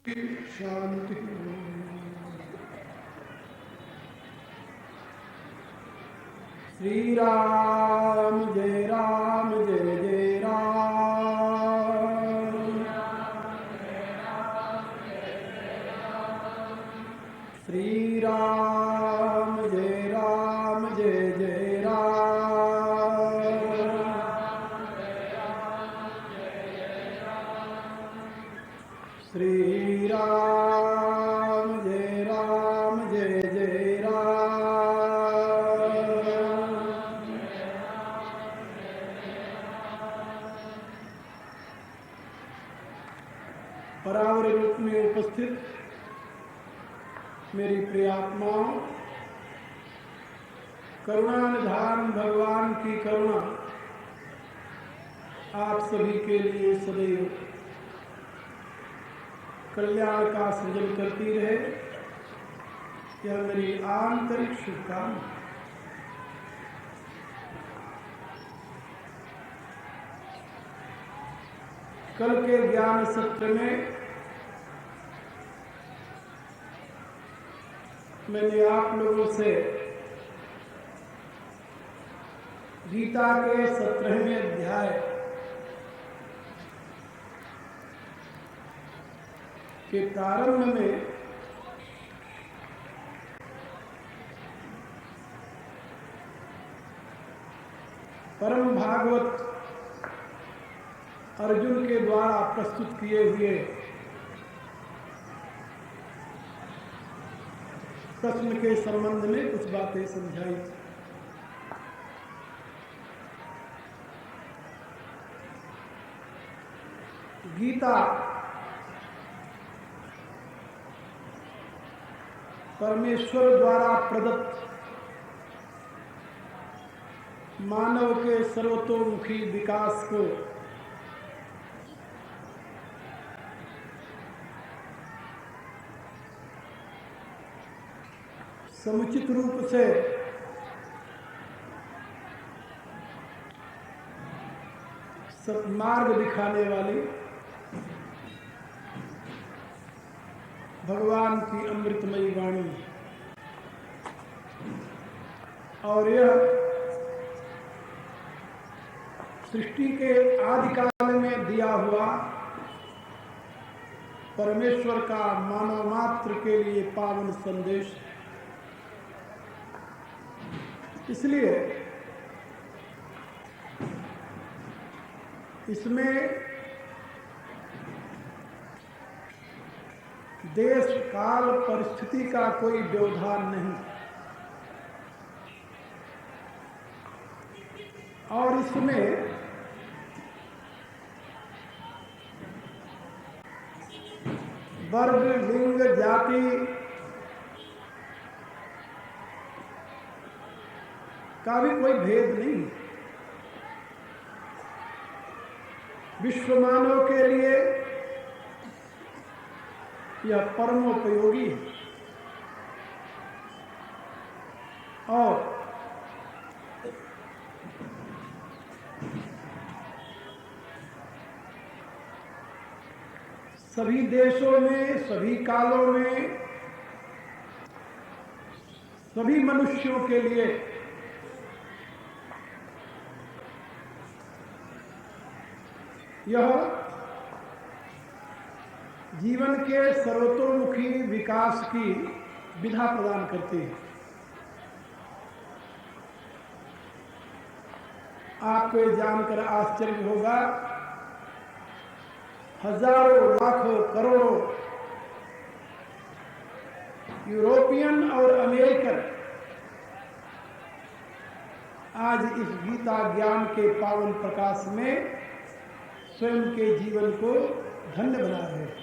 शांति। श्री राम जय जय राम। श्री राम जय जय राम। श्री राम जय जय राम। परावर रूप में उपस्थित मेरी प्रियात्माओं, करुणा निधान भगवान की करुणा आप सभी के लिए सदैव कल्याण का सृजन करती रहे, यह मेरी आंतरिक शुभकामना। कल के ज्ञान सत्र में मैंने आप लोगों से गीता के 17वें अध्याय के प्रारंभ में परम भागवत अर्जुन के द्वारा प्रस्तुत किए हुए प्रश्न के संबंध में कुछ बातें समझाई। गीता परमेश्वर द्वारा प्रदत्त मानव के सर्वतोमुखी विकास को समुचित रूप से सत्मार्ग दिखाने वाली भगवान की अमृतमयी वाणी, और यह सृष्टि के आदिकाल में दिया हुआ परमेश्वर का मानव मात्र के लिए पावन संदेश। इसलिए इसमें देश काल परिस्थिति का कोई व्यवधान नहीं, और इसमें वर्ग लिंग जाति का भी कोई भेद नहीं। विश्व मानव के लिए यह परमोपयोगी है, और सभी देशों में, सभी कालों में, सभी मनुष्यों के लिए यह जीवन के सर्वतोमुखी विकास की विधा प्रदान करती है। आपको ये जानकर आश्चर्य होगा, हजारों लाखों करोड़ों यूरोपियन और अमेरिकन आज इस गीता ज्ञान के पावन प्रकाश में स्वयं के जीवन को धन्य बना रहे हैं।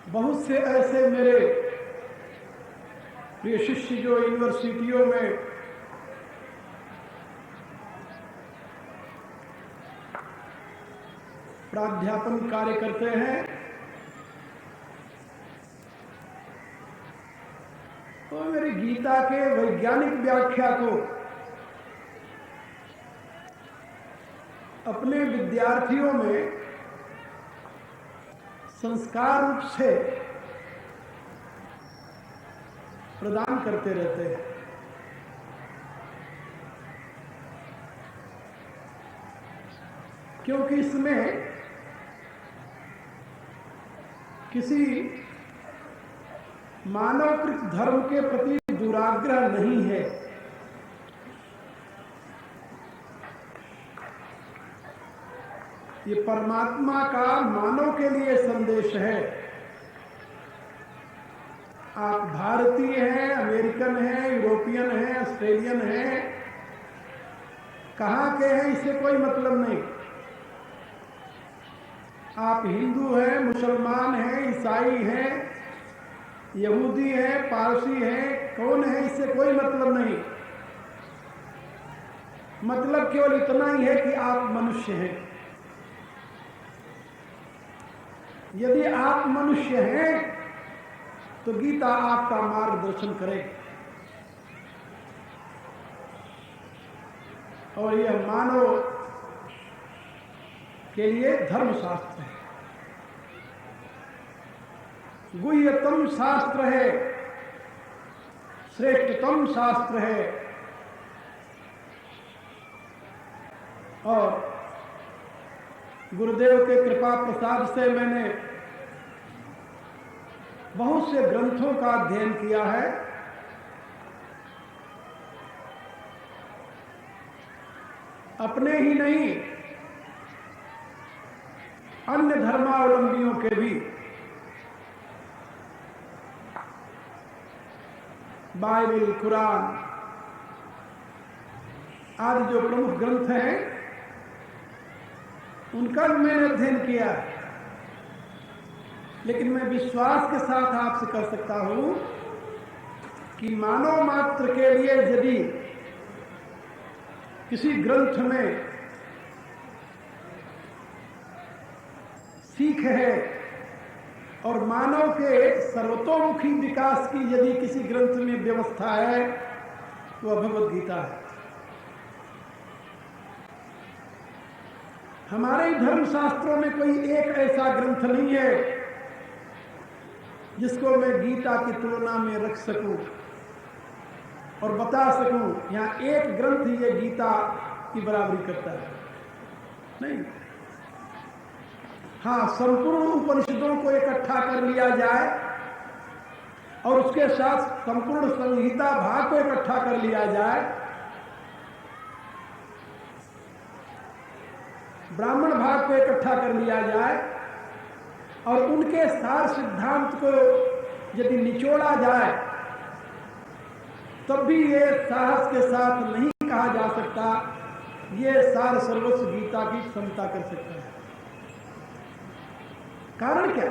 बहुत से ऐसे मेरे प्रिय शिष्य जो यूनिवर्सिटियों में प्राध्यापन कार्य करते हैं, तो मेरी गीता के वैज्ञानिक व्याख्या को अपने विद्यार्थियों में संस्कार रूप से प्रदान करते रहते हैं। क्योंकि इसमें किसी मानवकृत धर्म के प्रति दुराग्रह नहीं है। ये परमात्मा का मानव के लिए संदेश है। आप भारतीय हैं, अमेरिकन हैं, यूरोपियन हैं, ऑस्ट्रेलियन हैं, कहाँ के हैं इससे कोई मतलब नहीं। आप हिंदू हैं, मुसलमान हैं, ईसाई हैं, यहूदी हैं, पारसी हैं, कौन है इससे कोई मतलब नहीं। मतलब केवल इतना ही है कि आप मनुष्य हैं। यदि आप मनुष्य हैं तो गीता आपका मार्गदर्शन करेगी। और यह मानव के लिए धर्मशास्त्र है, गुह्यतम शास्त्र है, श्रेष्ठतम शास्त्र है। और गुरुदेव के कृपा प्रसाद से मैंने बहुत से ग्रंथों का अध्ययन किया है। अपने ही नहीं, अन्य धर्मावलंबियों के भी। बाइबल, कुरान आदि जो प्रमुख ग्रंथ हैं उनका मैंने अध्ययन किया। लेकिन मैं विश्वास के साथ आपसे कह सकता हूं कि मानव मात्र के लिए यदि किसी ग्रंथ में सीख है और मानव के सर्वतोमुखी विकास की यदि किसी ग्रंथ में व्यवस्था है तो वह भगवद गीता है। हमारे धर्मशास्त्रों में कोई एक ऐसा ग्रंथ नहीं है जिसको मैं गीता की तुलना में रख सकूं और बता सकूं यहां एक ग्रंथ ये गीता की बराबरी करता है, नहीं। हाँ, संपूर्ण उपनिषदों को इकट्ठा कर लिया जाए और उसके साथ संपूर्ण संहिता भाग को इकट्ठा कर लिया जाए, ब्राह्मण भाग को इकट्ठा कर लिया जाए और उनके सार सिद्धांत को यदि निचोड़ा जाए, तब भी ये साहस के साथ नहीं कहा जा सकता ये सार सर्वस्व गीता की क्षमता कर सकता है। कारण क्या?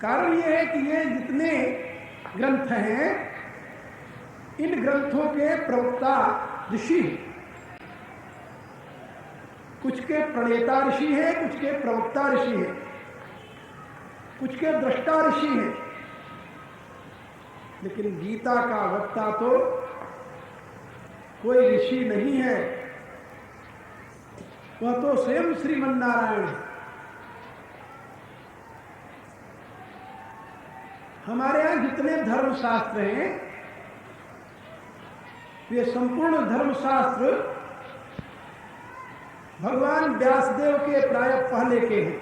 कारण ये है कि ये जितने ग्रंथ हैं, इन ग्रंथों के प्रवक्ता ऋषि, कुछ के प्रणेता ऋषि हैं, कुछ के प्रवक्ता ऋषि हैं, कुछ के दृष्टा ऋषि हैं। लेकिन गीता का वक्ता तो कोई ऋषि नहीं है, वह तो स्वयं श्रीमन्नारायण है। हमारे यहां जितने धर्मशास्त्र हैं वे संपूर्ण धर्मशास्त्र भगवान व्यासदेव के प्राय पहले के हैं।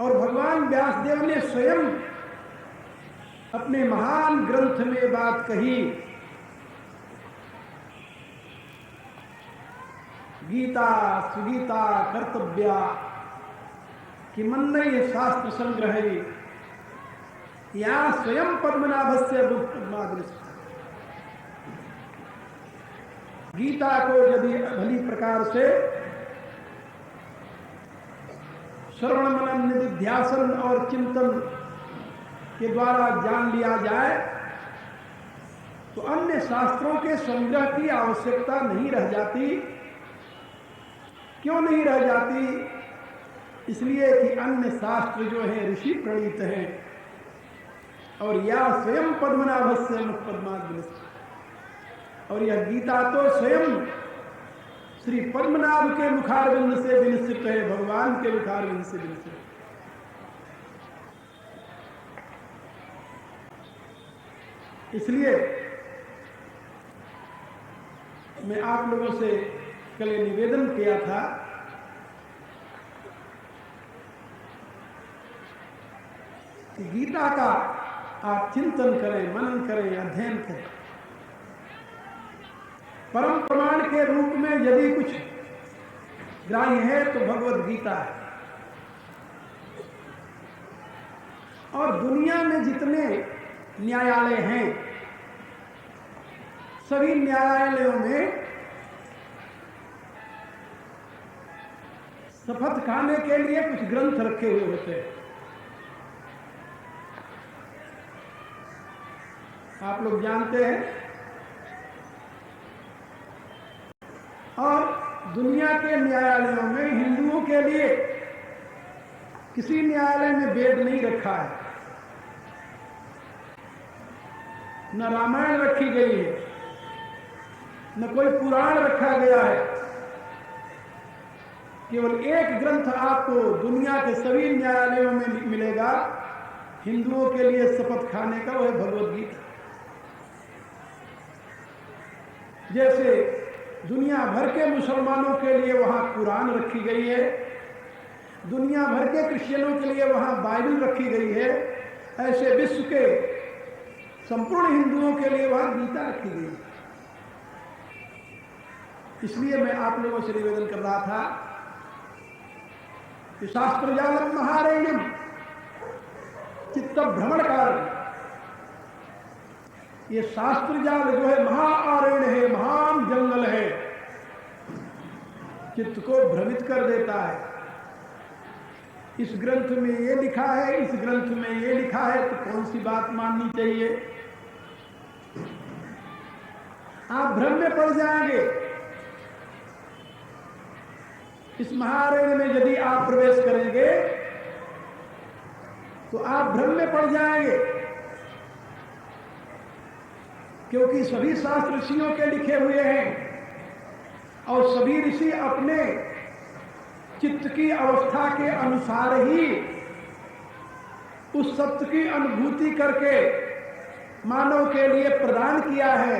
और भगवान व्यासदेव ने स्वयं अपने महान ग्रंथ में बात कही, गीता सुगीता कर्तव्या कि मन्नय शास्त्र संग्रह या स्वयं पद्मनाभस्य दुःखमादृश्य। गीता को यदि भली प्रकार से श्रवण मनन निधिध्यासन और चिंतन के द्वारा जान लिया जाए तो अन्य शास्त्रों के संग्रह की आवश्यकता नहीं रह जाती। क्यों नहीं रह जाती? इसलिए कि अन्य शास्त्र जो है ऋषि प्रणीत हैं, और या स्वयं पद्मनाभस्य मुखपद्माग्र, और यह गीता तो स्वयं श्री पद्मनाभ के मुखारविंद से विनिश्चित है, भगवान के मुखारविंद से विनिश्चित है। इसलिए मैं आप लोगों से कल निवेदन किया था कि गीता का आप चिंतन करें, मनन करें, अध्ययन करें। परम प्रमाण के रूप में यदि कुछ ग्राह्य है तो भगवत गीता है। और दुनिया में जितने न्यायालय हैं, सभी न्यायालयों में शपथ खाने के लिए कुछ ग्रंथ रखे हुए होते हैं। आप लोग जानते हैं। और दुनिया के न्यायालयों में हिंदुओं के लिए किसी न्यायालय में वेद नहीं रखा है, न रामायण रखी गई है, न कोई पुराण रखा गया है। केवल एक ग्रंथ आपको दुनिया के सभी न्यायालयों में मिलेगा हिंदुओं के लिए शपथ खाने का, वह है भगवत गीता। जैसे दुनिया भर के मुसलमानों के लिए वहां कुरान रखी गई है, दुनिया भर के क्रिश्चियनों के लिए वहां बाइबल रखी गई है, ऐसे विश्व के संपूर्ण हिंदुओं के लिए वहां गीता रखी गई है। इसलिए मैं आप लोगों से निवेदन कर रहा था कि शास्त्र जालम महारेयम चित्त भ्रमण कारण, ये शास्त्र जाल जो है महाआरण्य है, महान जंगल है, चित्त को भ्रमित कर देता है। इस ग्रंथ में ये लिखा है, इस ग्रंथ में ये लिखा है, तो कौन सी बात माननी चाहिए? आप भ्रम में पड़ जाएंगे। इस महारण्य में यदि आप प्रवेश करेंगे तो आप भ्रम में पड़ जाएंगे, क्योंकि सभी शास्त्र ऋषियों के लिखे हुए हैं और सभी ऋषि अपने चित्त की अवस्था के अनुसार ही उस सत्य की अनुभूति करके मानव के लिए प्रदान किया है।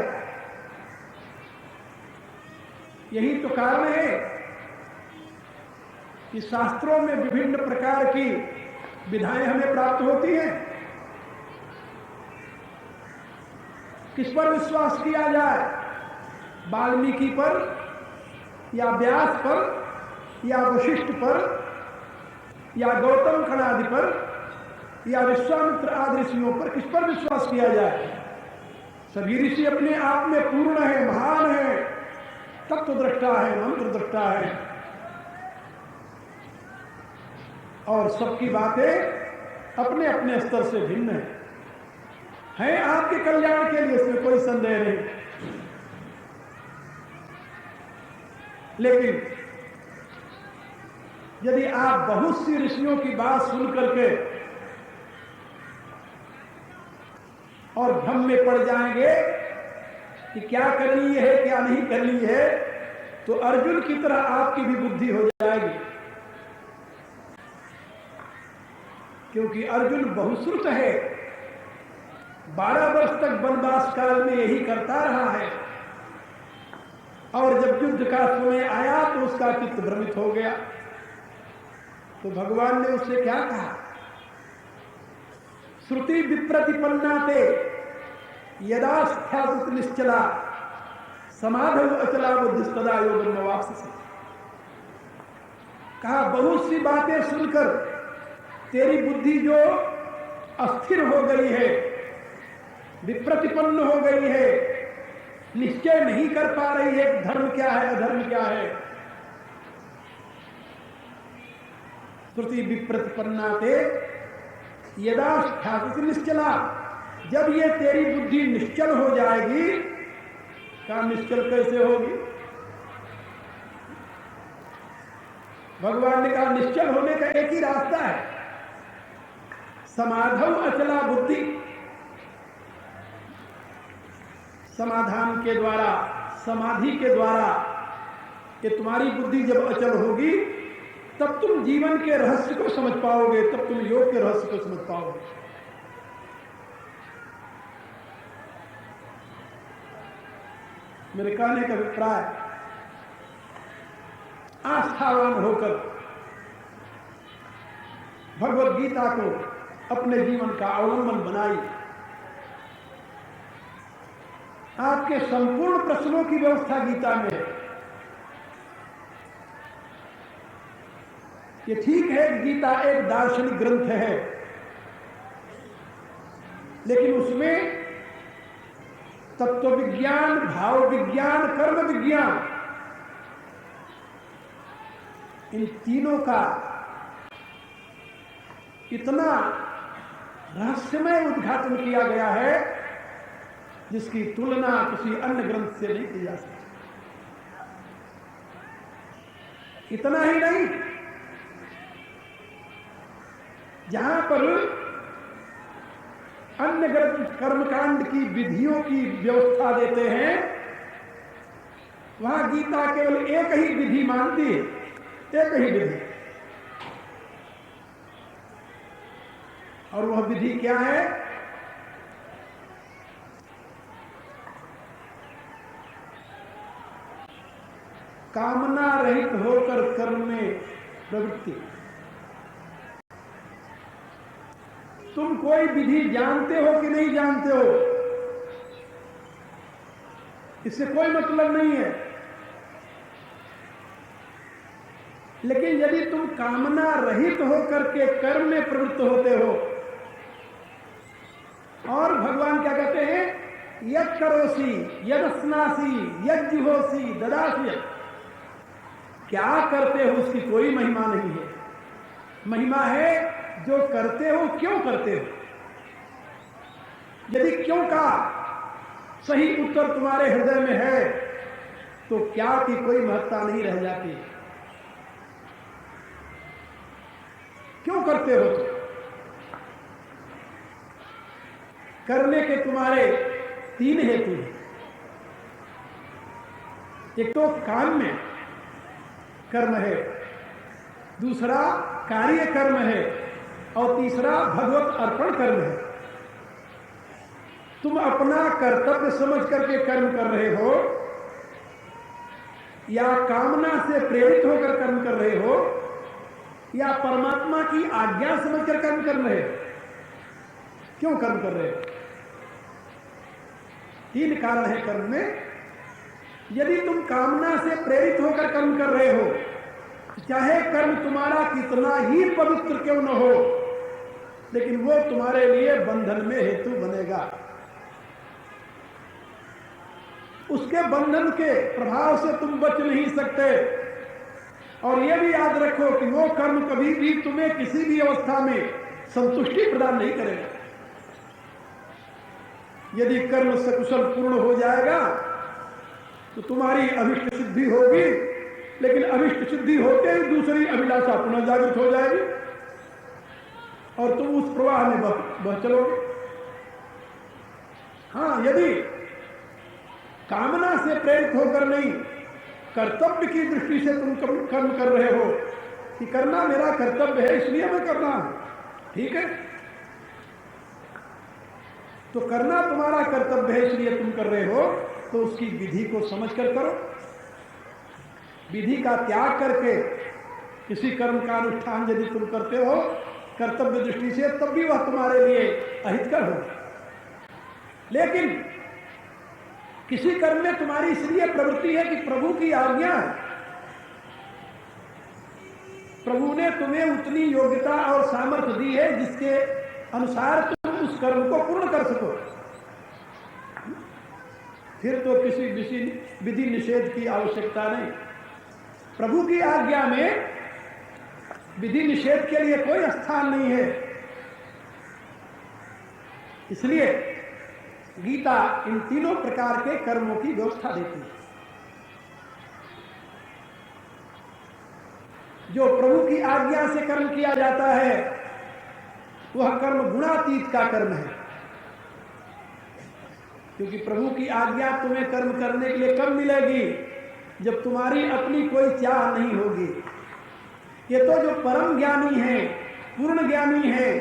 यही तो कारण है कि शास्त्रों में विभिन्न प्रकार की विधाएं हमें प्राप्त होती हैं। किस पर विश्वास किया जाए? वाल्मीकि पर या व्यास पर या वशिष्ठ पर या गौतम खड़ादि पर या विश्वामित्र आदि ऋषियों पर? किस पर विश्वास किया जाए? सभी ऋषि अपने आप में पूर्ण है, महान है, तत्वद्रष्टा है, मंत्रद्रष्टा है, और सबकी बातें अपने अपने स्तर से भिन्न है आपके कल्याण के लिए, इसमें कोई संदेह नहीं। लेकिन यदि आप बहुत सी ऋषियों की बात सुन करके और भ्रम में पड़ जाएंगे कि क्या करनी है क्या नहीं करनी है, तो अर्जुन की तरह आपकी भी बुद्धि हो जाएगी। क्योंकि अर्जुन बहुश्रुत है, 12 वर्ष तक वनवास काल में यही करता रहा है, और जब युद्ध का समय आया तो उसका चित्त भ्रमित हो गया। तो भगवान ने उससे क्या कहा? श्रुति विप्रतिपन्ना ते यदा स्थित निश्चला समाधव अचला बुद्धिस्तदा योगम वापसी। कहा बहुत सी बातें सुनकर तेरी बुद्धि जो अस्थिर हो गई है, विप्रतिपन्न हो गई है, निश्चय नहीं कर पा रही है धर्म क्या है अधर्म क्या है। श्रुति विप्रतिपन्ना ते यदा स्थित निश्चला, जब ये तेरी बुद्धि निश्चल हो जाएगी। क्या निश्चल कैसे होगी? भगवान ने कहा निश्चल होने का एक ही रास्ता है, समाधव अचला बुद्धि। समाधान के द्वारा, समाधि के द्वारा, कि तुम्हारी बुद्धि जब अचल होगी तब तुम जीवन के रहस्य को समझ पाओगे, तब तुम योग के रहस्य को समझ पाओगे। मेरे कहने का अभिप्राय, आस्थावान होकर भगवत गीता को अपने जीवन का अवलंबन बनाई। आपके संपूर्ण प्रश्नों की व्यवस्था गीता में है। ये ठीक है, गीता एक दार्शनिक ग्रंथ है, लेकिन उसमें तत्व विज्ञान, भाव विज्ञान, कर्म विज्ञान, इन तीनों का इतना रहस्यमय उद्घाटन किया गया है जिसकी तुलना किसी अन्य ग्रंथ से नहीं की जा सकती। इतना ही नहीं, जहां पर अन्य ग्रंथ कर्मकांड की विधियों की व्यवस्था देते हैं, वहां गीता केवल एक ही विधि मानती है, एक ही विधि। और वह विधि क्या है? कामना रहित होकर कर्म में प्रवृत्ति। तुम कोई विधि जानते हो कि नहीं जानते हो, इससे कोई मतलब नहीं है, लेकिन यदि तुम कामना रहित होकर के कर्म में प्रवृत्त होते हो, और भगवान क्या कहते हैं? यत् करोसि यदस्नासि यज्जुहोसि ददासि। क्या करते हो उसकी कोई महिमा नहीं है, महिमा है जो करते हो क्यों करते हो। यदि क्यों का सही उत्तर तुम्हारे हृदय में है तो क्या की कोई महत्ता नहीं रह जाती। क्यों करते हो? तो करने के तुम्हारे तीन हेतु हैं। एक तो काम में कर्म है, दूसरा कार्य कर्म है, और तीसरा भगवत अर्पण कर्म है। तुम अपना कर्तव्य समझ करके कर्म कर रहे हो, या कामना से प्रेरित होकर कर्म कर रहे हो, या परमात्मा की आज्ञा समझकर कर्म कर रहे हो। क्यों कर्म कर रहे हो? तीन कारण है कर्म में। यदि तुम कामना से प्रेरित होकर कर्म कर रहे हो, चाहे कर्म तुम्हारा कितना ही पवित्र क्यों न हो, लेकिन वो तुम्हारे लिए बंधन में हेतु बनेगा। उसके बंधन के प्रभाव से तुम बच नहीं सकते। और यह भी याद रखो कि वो कर्म कभी भी तुम्हें किसी भी अवस्था में संतुष्टि प्रदान नहीं करेगा। यदि कर्म सकुशल पूर्ण हो जाएगा तो तुम्हारी अभिष्ट सिद्धि होगी, लेकिन अभिष्ट सिद्धि होते ही दूसरी अभिलाषा पुनः जागृत हो जाएगी और तुम उस प्रवाह में बह चलोगे। हाँ, यदि कामना से प्रेरित होकर नहीं, कर्तव्य की दृष्टि से तुम कर्म कर रहे हो कि करना मेरा कर्तव्य है इसलिए मैं कर रहा हूं, ठीक है, तो करना तुम्हारा कर्तव्य है इसलिए तुम कर रहे हो, तो उसकी विधि को समझ कर करो। विधि का त्याग करके किसी कर्म का अनुष्ठान यदि तुम करते हो कर्तव्य दृष्टि से, तब भी वह तुम्हारे लिए अहितकर होगा। लेकिन किसी कर्म में तुम्हारी इसलिए प्रवृत्ति है कि प्रभु की आज्ञा है, प्रभु ने तुम्हें उतनी योग्यता और सामर्थ्य दी है जिसके अनुसार तुम उस कर्म को पूर्ण कर सको। फिर तो किसी विधि निषेध की आवश्यकता नहीं। प्रभु की आज्ञा में विधि निषेध के लिए कोई स्थान नहीं है। इसलिए गीता इन तीनों प्रकार के कर्मों की व्यवस्था देती है। जो प्रभु की आज्ञा से कर्म किया जाता है वह कर्म गुणातीत का कर्म है। क्योंकि प्रभु की आज्ञा तुम्हें कर्म करने के लिए कब मिलेगी? जब तुम्हारी अपनी कोई चाह नहीं होगी। ये तो जो परम ज्ञानी है, पूर्ण ज्ञानी है,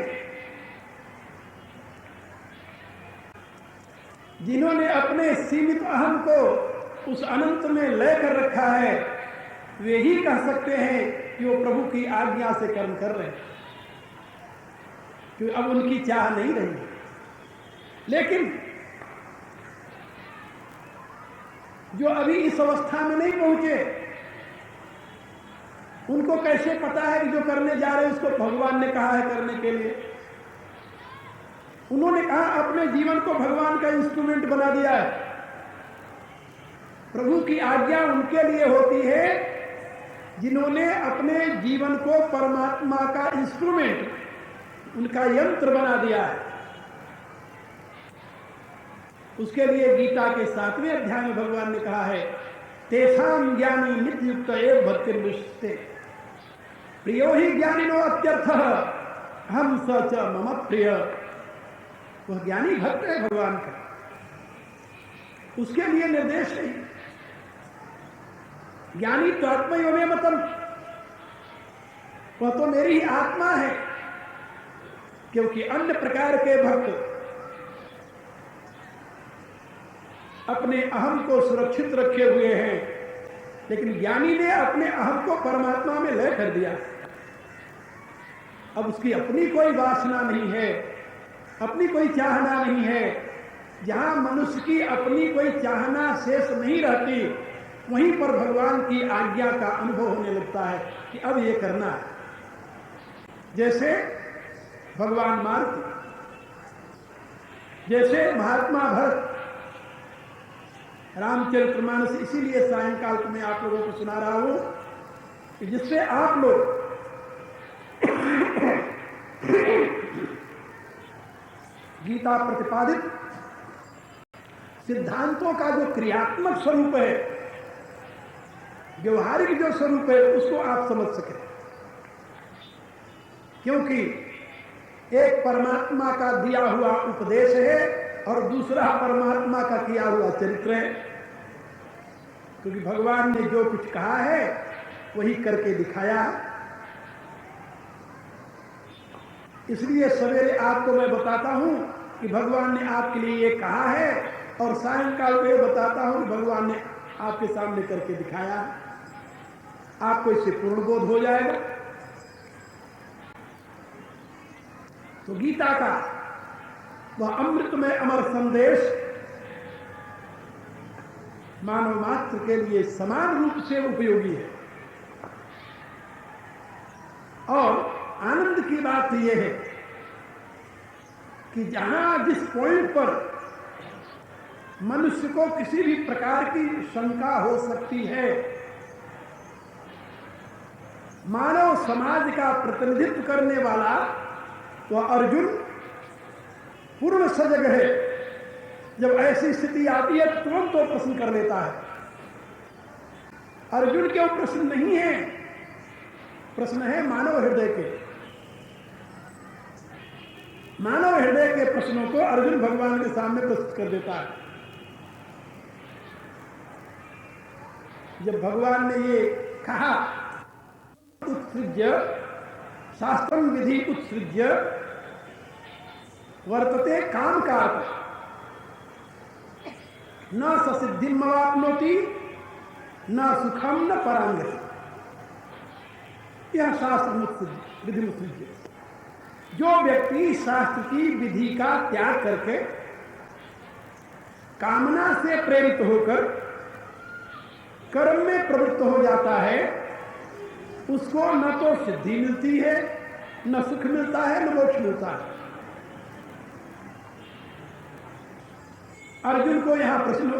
जिन्होंने अपने सीमित अहम को उस अनंत में लय कर रखा है, वे ही कह सकते हैं कि वो प्रभु की आज्ञा से कर्म कर रहे हैं, क्योंकि अब उनकी चाह नहीं रही। लेकिन जो अभी इस अवस्था में नहीं पहुंचे, उनको कैसे पता है कि जो करने जा रहे हैं उसको भगवान ने कहा है करने के लिए? उन्होंने कहा अपने जीवन को भगवान का इंस्ट्रूमेंट बना दिया है। प्रभु की आज्ञा उनके लिए होती है जिन्होंने अपने जीवन को परमात्मा का इंस्ट्रूमेंट, उनका यंत्र बना दिया है। उसके लिए गीता के 7वें अध्याय में भगवान ने कहा है, तेषां ज्ञानी नित्युक्त एव भक्तिर्मुच्यते प्रियो ही ज्ञानिनो अत्यर्थः हम स च मम प्रिय। वह ज्ञानी भक्त है भगवान का, उसके लिए निर्देश है। ज्ञानी तो आत्मयोमे मतम, वह तो मेरी ही आत्मा है। क्योंकि अन्य प्रकार के भक्त अपने अहम को सुरक्षित रखे हुए हैं, लेकिन ज्ञानी ने अपने अहम को परमात्मा में लय कर दिया। अब उसकी अपनी कोई वासना नहीं है, अपनी कोई चाहना नहीं है। जहां मनुष्य की अपनी कोई चाहना शेष नहीं रहती, वहीं पर भगवान की आज्ञा का अनुभव होने लगता है कि अब ये करना है। जैसे भगवान मारुति, जैसे महात्मा भरत, रामचरितमानस इसीलिए सायंकाल को मैं आप लोगों को सुना रहा हूं कि जिससे आप लोग गीता प्रतिपादित सिद्धांतों का जो क्रियात्मक स्वरूप है, व्यवहारिक जो स्वरूप है, उसको आप समझ सकें। क्योंकि एक परमात्मा का दिया हुआ उपदेश है और दूसरा परमात्मा का किया हुआ चरित्र है। क्योंकि भगवान ने जो कुछ कहा है वही करके दिखाया है। इसलिए सवेरे आपको मैं बताता हूं कि भगवान ने आपके लिए ये कहा है, और सायंकाल को ये बताता हूं कि भगवान ने आपके सामने करके दिखाया है। आपको इससे पूर्ण बोध हो जाएगा। तो गीता का वह अमृतमय अमर संदेश मानव मात्र के लिए समान रूप से उपयोगी है। और आनंद की बात यह है कि जहां जिस पॉइंट पर मनुष्य को किसी भी प्रकार की शंका हो सकती है, मानव समाज का प्रतिनिधित्व करने वाला वह अर्जुन पूर्ण सजग है। जब ऐसी स्थिति आती है तुरंत वो प्रश्न कर लेता है। अर्जुन के वो प्रश्न नहीं है, प्रश्न है मानव हृदय के। मानव हृदय के प्रश्नों को अर्जुन भगवान के सामने प्रस्तुत कर देता है। जब भगवान ने ये कहा, उत्सृज्य शास्त्रम विधि उत्सृज्य वर्तते काम कार्य न ससिद्धिम मवाप्नोति न सुखम न परांगति। यह शास्त्र विधि उत्सृज्य। जो व्यक्ति शास्त्र की विधि का त्याग करके कामना से प्रेरित होकर कर्म में प्रवृत्त हो जाता है, उसको न तो सिद्धि मिलती है, न सुख मिलता है, न मोक्ष मिलता है। अर्जुन को यहां प्रश्न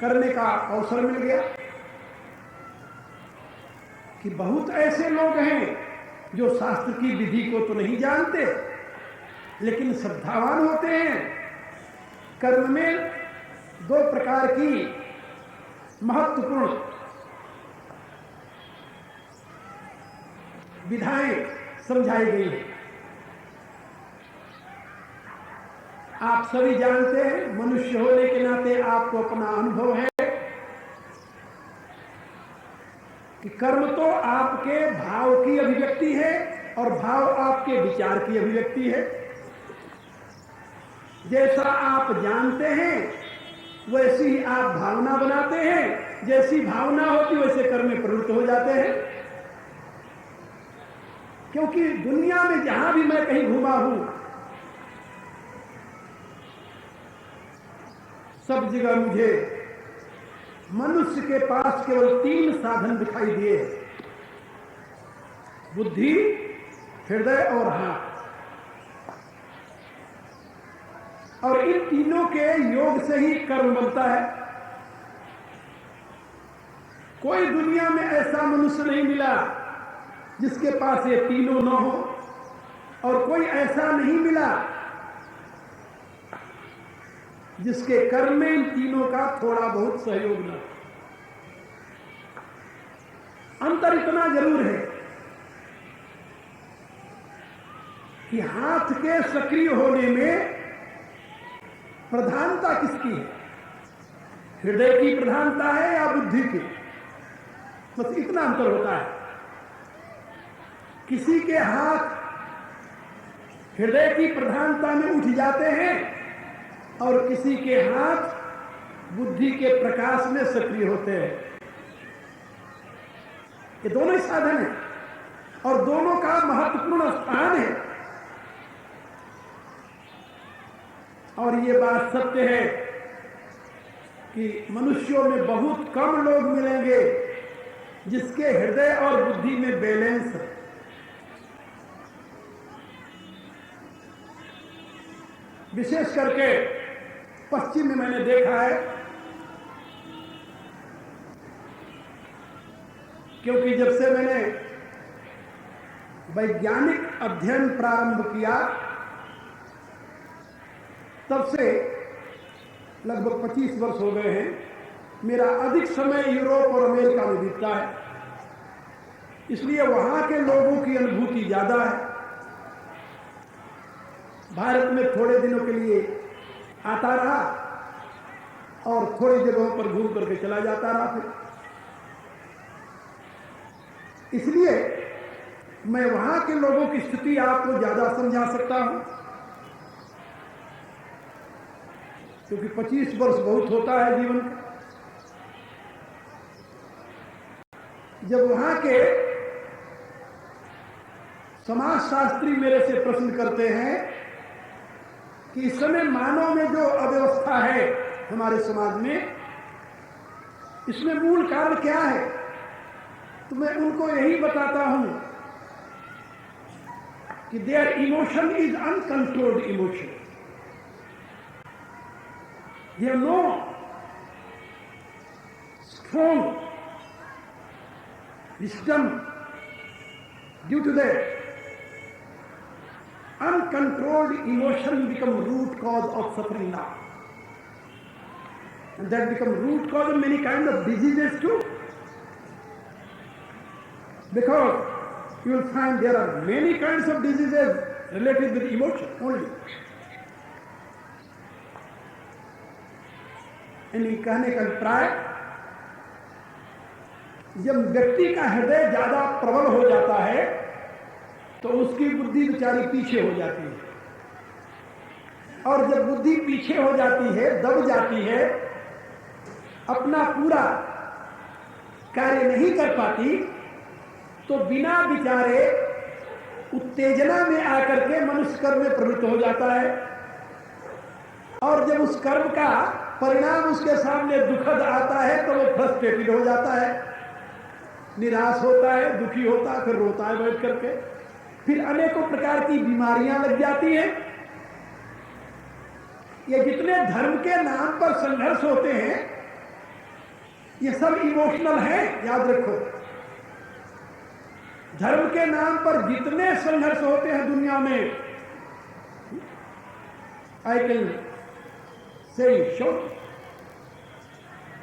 करने का अवसर मिल गया कि बहुत ऐसे लोग हैं जो शास्त्र की विधि को तो नहीं जानते, लेकिन श्रद्धावान होते हैं। कर्म में दो प्रकार की महत्वपूर्ण विधाएं समझाई गई हैं। आप सभी जानते हैं, मनुष्य होने के नाते आपको अपना अनुभव है कि कर्म तो आपके भाव की अभिव्यक्ति है और भाव आपके विचार की अभिव्यक्ति है। जैसा आप जानते हैं वैसी ही आप भावना बनाते हैं, जैसी भावना होती वैसे कर्म में प्रवृत्त हो जाते हैं। क्योंकि दुनिया में जहां भी मैं कहीं घूमा हूं, सब जगह मुझे मनुष्य के पास केवल 3 साधन दिखाई दिए: बुद्धि, हृदय और हाथ। और इन तीनों के योग से ही कर्म बनता है। कोई दुनिया में ऐसा मनुष्य नहीं मिला जिसके पास ये तीनों न हो, और कोई ऐसा नहीं मिला जिसके कर्म में इन तीनों का थोड़ा बहुत सहयोग न हो। अंतर इतना जरूर है कि हाथ के सक्रिय होने में प्रधानता किसकी है? हृदय की प्रधानता है या बुद्धि की? बस इतना अंतर होता है। किसी के हाथ हृदय की प्रधानता में उठ जाते हैं और किसी के हाथ बुद्धि के प्रकाश में सक्रिय होते हैं। ये दोनों ही साधन हैं और दोनों का महत्वपूर्ण स्थान है। और ये बात सत्य है कि मनुष्यों में बहुत कम लोग मिलेंगे जिसके हृदय और बुद्धि में बैलेंस है। विशेष करके पश्चिम में मैंने देखा है, क्योंकि जब से मैंने वैज्ञानिक अध्ययन प्रारंभ किया तब से लगभग 25 वर्ष हो गए हैं। मेरा अधिक समय यूरोप और अमेरिका में बीतता है, इसलिए वहां के लोगों की अनुभूति ज्यादा है। भारत में थोड़े दिनों के लिए आता रहा और थोड़ी जगहों पर घूम करके चला जाता रहा। फिर इसलिए मैं वहां के लोगों की स्थिति आपको ज्यादा समझा सकता हूं, क्योंकि 25 वर्ष बहुत होता है जीवन का। जब वहां के समाजशास्त्री मेरे से प्रश्न करते हैं कि इस समय मानव में जो अव्यवस्था है हमारे समाज में, इसमें मूल कारण क्या है, तो मैं उनको यही बताता हूं कि there emotion is uncontrolled emotion. They have no strong wisdom. Due to that, uncontrolled emotion become root cause of suffering now, and that become root cause of many kinds of diseases too. Because you will find there are many kinds of diseases related with emotion only. यानी कहने का अभिप्राय, जब व्यक्ति का हृदय ज्यादा प्रबल हो जाता है तो उसकी बुद्धि बेचारी पीछे हो जाती है, और जब बुद्धि पीछे हो जाती है, दब जाती है, अपना पूरा कार्य नहीं कर पाती, तो बिना विचारे उत्तेजना में आकर के मनुष्य कर्म में प्रवृत्त हो जाता है। और जब उस कर्म का परिणाम उसके सामने दुखद आता है तो वो फ्रस्ट्रेटेड हो जाता है, निराश होता है, दुखी होता है, फिर रोता है बैठ करके। फिर अनेकों प्रकार की बीमारियां लग जाती हैं। ये जितने धर्म के नाम पर संघर्ष होते हैं ये सब इमोशनल है, याद रखो। धर्म के नाम पर जितने संघर्ष होते हैं दुनिया में, I can say short,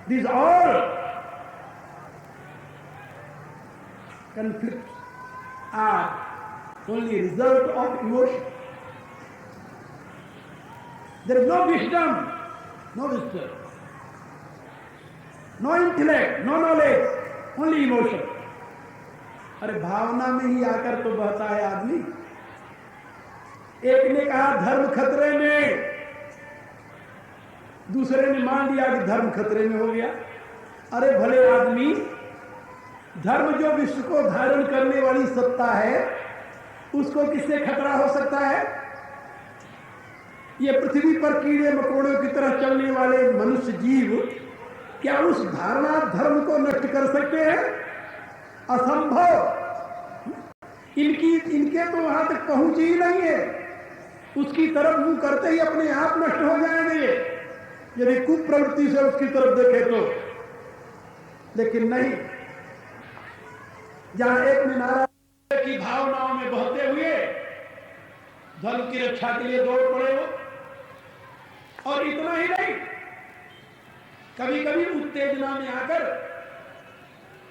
these all conflicts are only result of emotion. There is no wisdom, no wisdom, no intellect, no knowledge, only emotion. अरे भावना में ही आकर तो बहता है आदमी। एक ने कहा धर्म खतरे में, दूसरे ने मान लिया कि धर्म खतरे में हो गया। अरे भले आदमी, धर्म जो विश्व को धारण करने वाली सत्ता है, उसको किससे खतरा हो सकता है? ये पृथ्वी पर कीड़े मकोड़ों की तरह चलने वाले मनुष्य जीव क्या उस धारणा धर्म को नष्ट कर सकते हैं? असंभव। इनके तो वहां तक पहुंच ही नहीं है। उसकी तरफ मुंह करते ही अपने आप नष्ट हो जाएंगे यदि कुप्रवृत्ति से उसकी तरफ देखे तो। लेकिन नहीं, जहां एक में नारा की भावनाओं में बहते हुए धर्म की रक्षा के लिए दौड़ पड़े हो। और इतना ही नहीं, कभी कभी उत्तेजना में आकर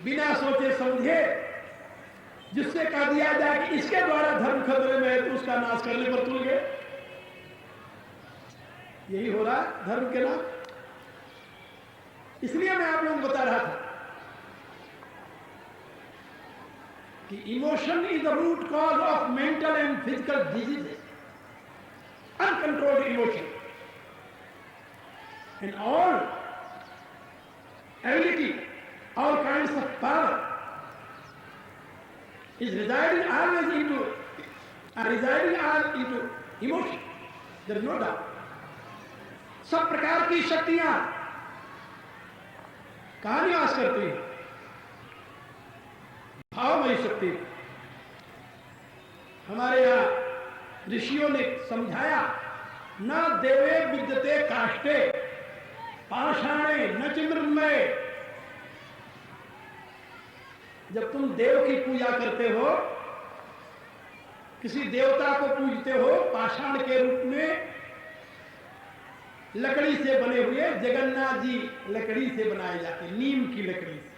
बिना सोचे समझे जिससे कह दिया जाए कि इसके द्वारा धर्म खतरे में है तो उसका नाश करने पर तुल गए। यही हो रहा है धर्म के नाम। इसलिए मैं आप लोगों को बता रहा था कि emotion is the root cause of mental and physical diseases, uncontrolled emotion and all ability, all kinds of power is residing always into emotion. There is no doubt. सब प्रकार की शक्तियां कहां निवास करती हैं? भावमयी शक्ति। हमारे यहां ऋषियों ने समझाया, न देवे विद्यते काष्ठे पाषाणे न च मृण्मये। जब तुम देव की पूजा करते हो, किसी देवता को पूजते हो, पाषाण के रूप में लकड़ी से बने हुए, जगन्नाथ जी लकड़ी से बनाए जाते हैं, नीम की लकड़ी से।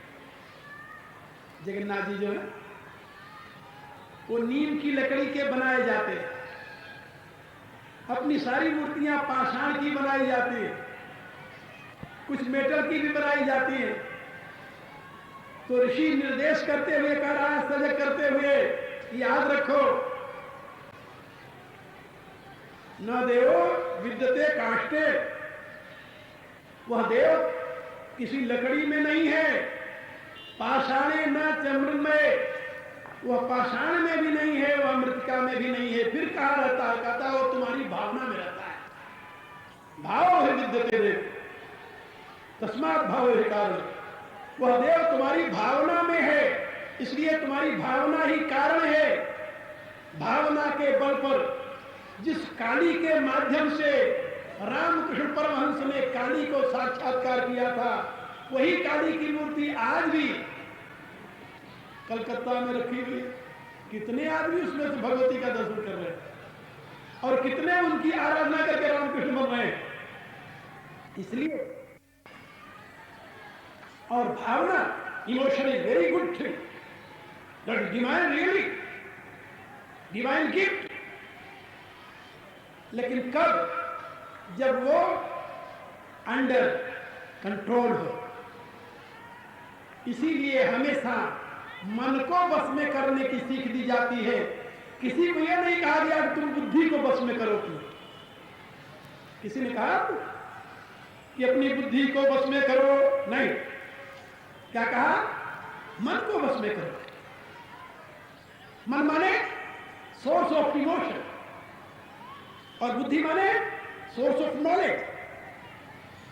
जगन्नाथ जी जो है वो नीम की लकड़ी के बनाए जाते हैं। अपनी सारी मूर्तियां पाषाण की बनाई जाती है, कुछ मेटल की भी बनाई जाती है। तो ऋषि निर्देश करते हुए कह रहा है, सजग करते हुए, याद रखो, न देवो विद्यते काष्ठे। वह देव किसी लकड़ी में नहीं है। पाषाणे न च मृण्मये, वह पाषाण में भी नहीं है, वह मृतिका में भी नहीं है। फिर कहा रहता है? कहता है वो तुम्हारी भावना में रहता है। भाव है विद्यते देव, तस्मात् भाव है कारण। वह देव तुम्हारी भावना में है, इसलिए तुम्हारी भावना ही कारण है। भावना के बल पर जिस काली के माध्यम से रामकृष्ण परमहंस ने काली को साक्षात्कार किया था, वही काली की मूर्ति आज भी कलकत्ता में रखी हुई। कितने आदमी उसमें से भगवती का दर्शन कर रहे हैं और कितने उनकी आराधना करके रामकृष्ण बन रहे हैं। इसलिए और भावना, emotion is very good thing, that is divine, really divine gift. लेकिन कब? जब वो अंडर कंट्रोल हो। इसीलिए हमेशा मन को बस में करने की सीख दी जाती है। किसी को यह नहीं कहा गया कि तुम बुद्धि को बस में करो। किसी ने कहा कि अपनी बुद्धि को बस में करो? नहीं। क्या कहा? मन को बस में करो। मन माने सोर्स ऑफ इमोशन और बुद्धि माने सोर्स ऑफ नॉलेज।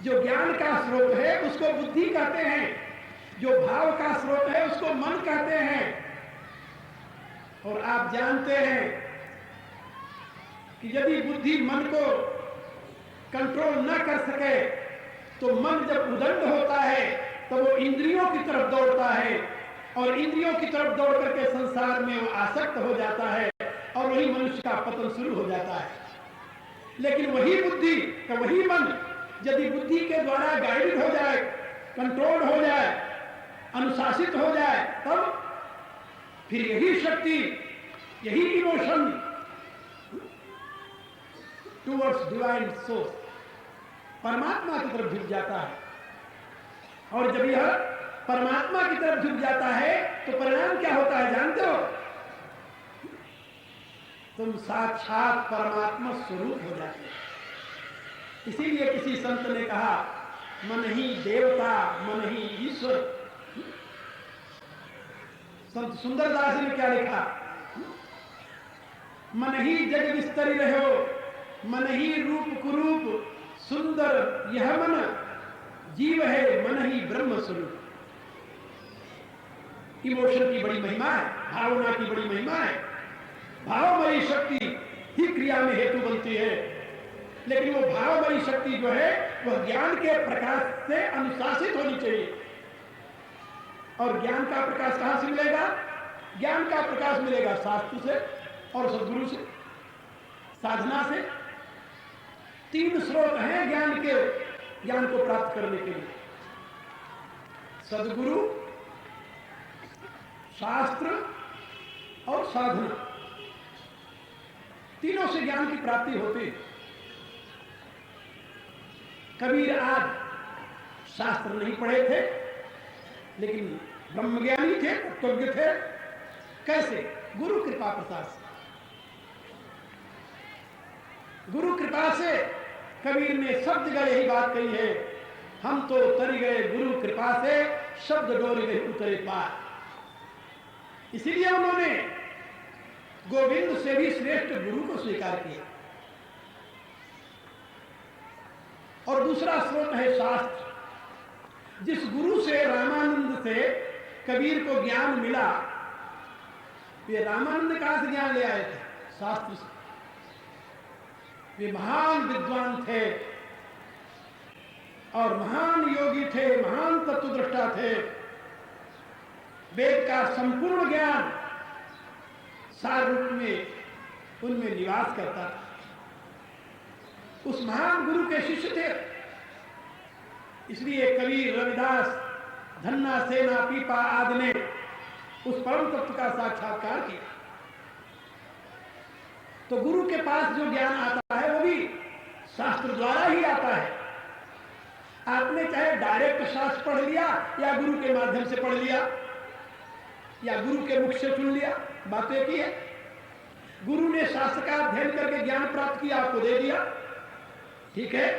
जो ज्ञान का स्रोत है उसको बुद्धि कहते हैं, जो भाव का स्रोत है उसको मन कहते हैं। और आप जानते हैं कि यदि बुद्धि मन को कंट्रोल न कर सके तो मन जब उदंड होता है तो वो इंद्रियों की तरफ दौड़ता है और इंद्रियों की तरफ दौड़ करके संसार में वो आसक्त हो जाता है और वही मनुष्य का पतन शुरू हो जाता है। लेकिन वही बुद्धि का वही मन यदि बुद्धि के द्वारा गाइडेड हो जाए, कंट्रोल हो जाए, अनुशासित हो जाए, तब फिर यही शक्ति, यही इमोशन टूवर्ड्स डिवाइन सोर्स, परमात्मा की तरफ झुक जाता है। और जब यह परमात्मा की तरफ झुक जाता है तो परिणाम क्या होता है जानते हो? तुम साक्षात परमात्मा स्वरूप हो जाते हो। इसीलिए किसी संत ने कहा, मन ही देवता मन ही ईश्वर। संत सुंदरदास जी ने क्या लिखा? मन ही जग विस्तरी रहो, मन ही रूप कुरूप, सुंदर यह मन, जीव है मन ही ब्रह्म स्वरूप। इमोशन की बड़ी महिमा है, भावना की बड़ी महिमा है। भावमयी शक्ति ही क्रिया में हेतु बनती है, लेकिन वो भावमयी शक्ति जो है वह ज्ञान के प्रकाश से अनुशासित होनी चाहिए। और ज्ञान का प्रकाश कहां से मिलेगा? ज्ञान का प्रकाश मिलेगा शास्त्र से और सदगुरु से, साधना से। तीन स्रोत हैं ज्ञान को प्राप्त करने के लिए: सदगुरु, शास्त्र और साधना। तीनों से ज्ञान की प्राप्ति होती है। कबीर आज शास्त्र नहीं पढ़े थे, लेकिन ब्रह्मज्ञानी थे, तत्वज्ञ थे। कैसे? गुरु कृपा प्रसाद से। गुरु कृपा से कबीर ने सब जगह यही बात कही है, हम तो तर गए गुरु कृपा से, शब्द डोर गए उतरे पार। इसीलिए उन्होंने गोविंद से भी श्रेष्ठ गुरु को स्वीकार किया। और दूसरा स्रोत है शास्त्र। जिस गुरु से, रामानंद से कबीर को ज्ञान मिला, वे रामानंद कहां से ज्ञान ले आए थे? शास्त्र से। वे महान विद्वान थे और महान योगी थे, महान तत्वदृष्टा थे। वेद का संपूर्ण ज्ञान सार रूप में उनमें निवास करता था। उस महान गुरु के शिष्य थे। इसलिए कबीर, रविदास, धन्ना सेना, पीपा आदि ने उस परम तत्व का साक्षात्कार किया। तो गुरु के पास जो ज्ञान आता है वो भी शास्त्र द्वारा ही आता है। आपने चाहे डायरेक्ट शास्त्र पढ़ लिया या गुरु के माध्यम से पढ़ लिया या गुरु के मुख से चुन लिया, बातें की है। गुरु ने शास्त्र का अध्ययन करके ज्ञान प्राप्त किया, आपको दे दिया, ठीक है।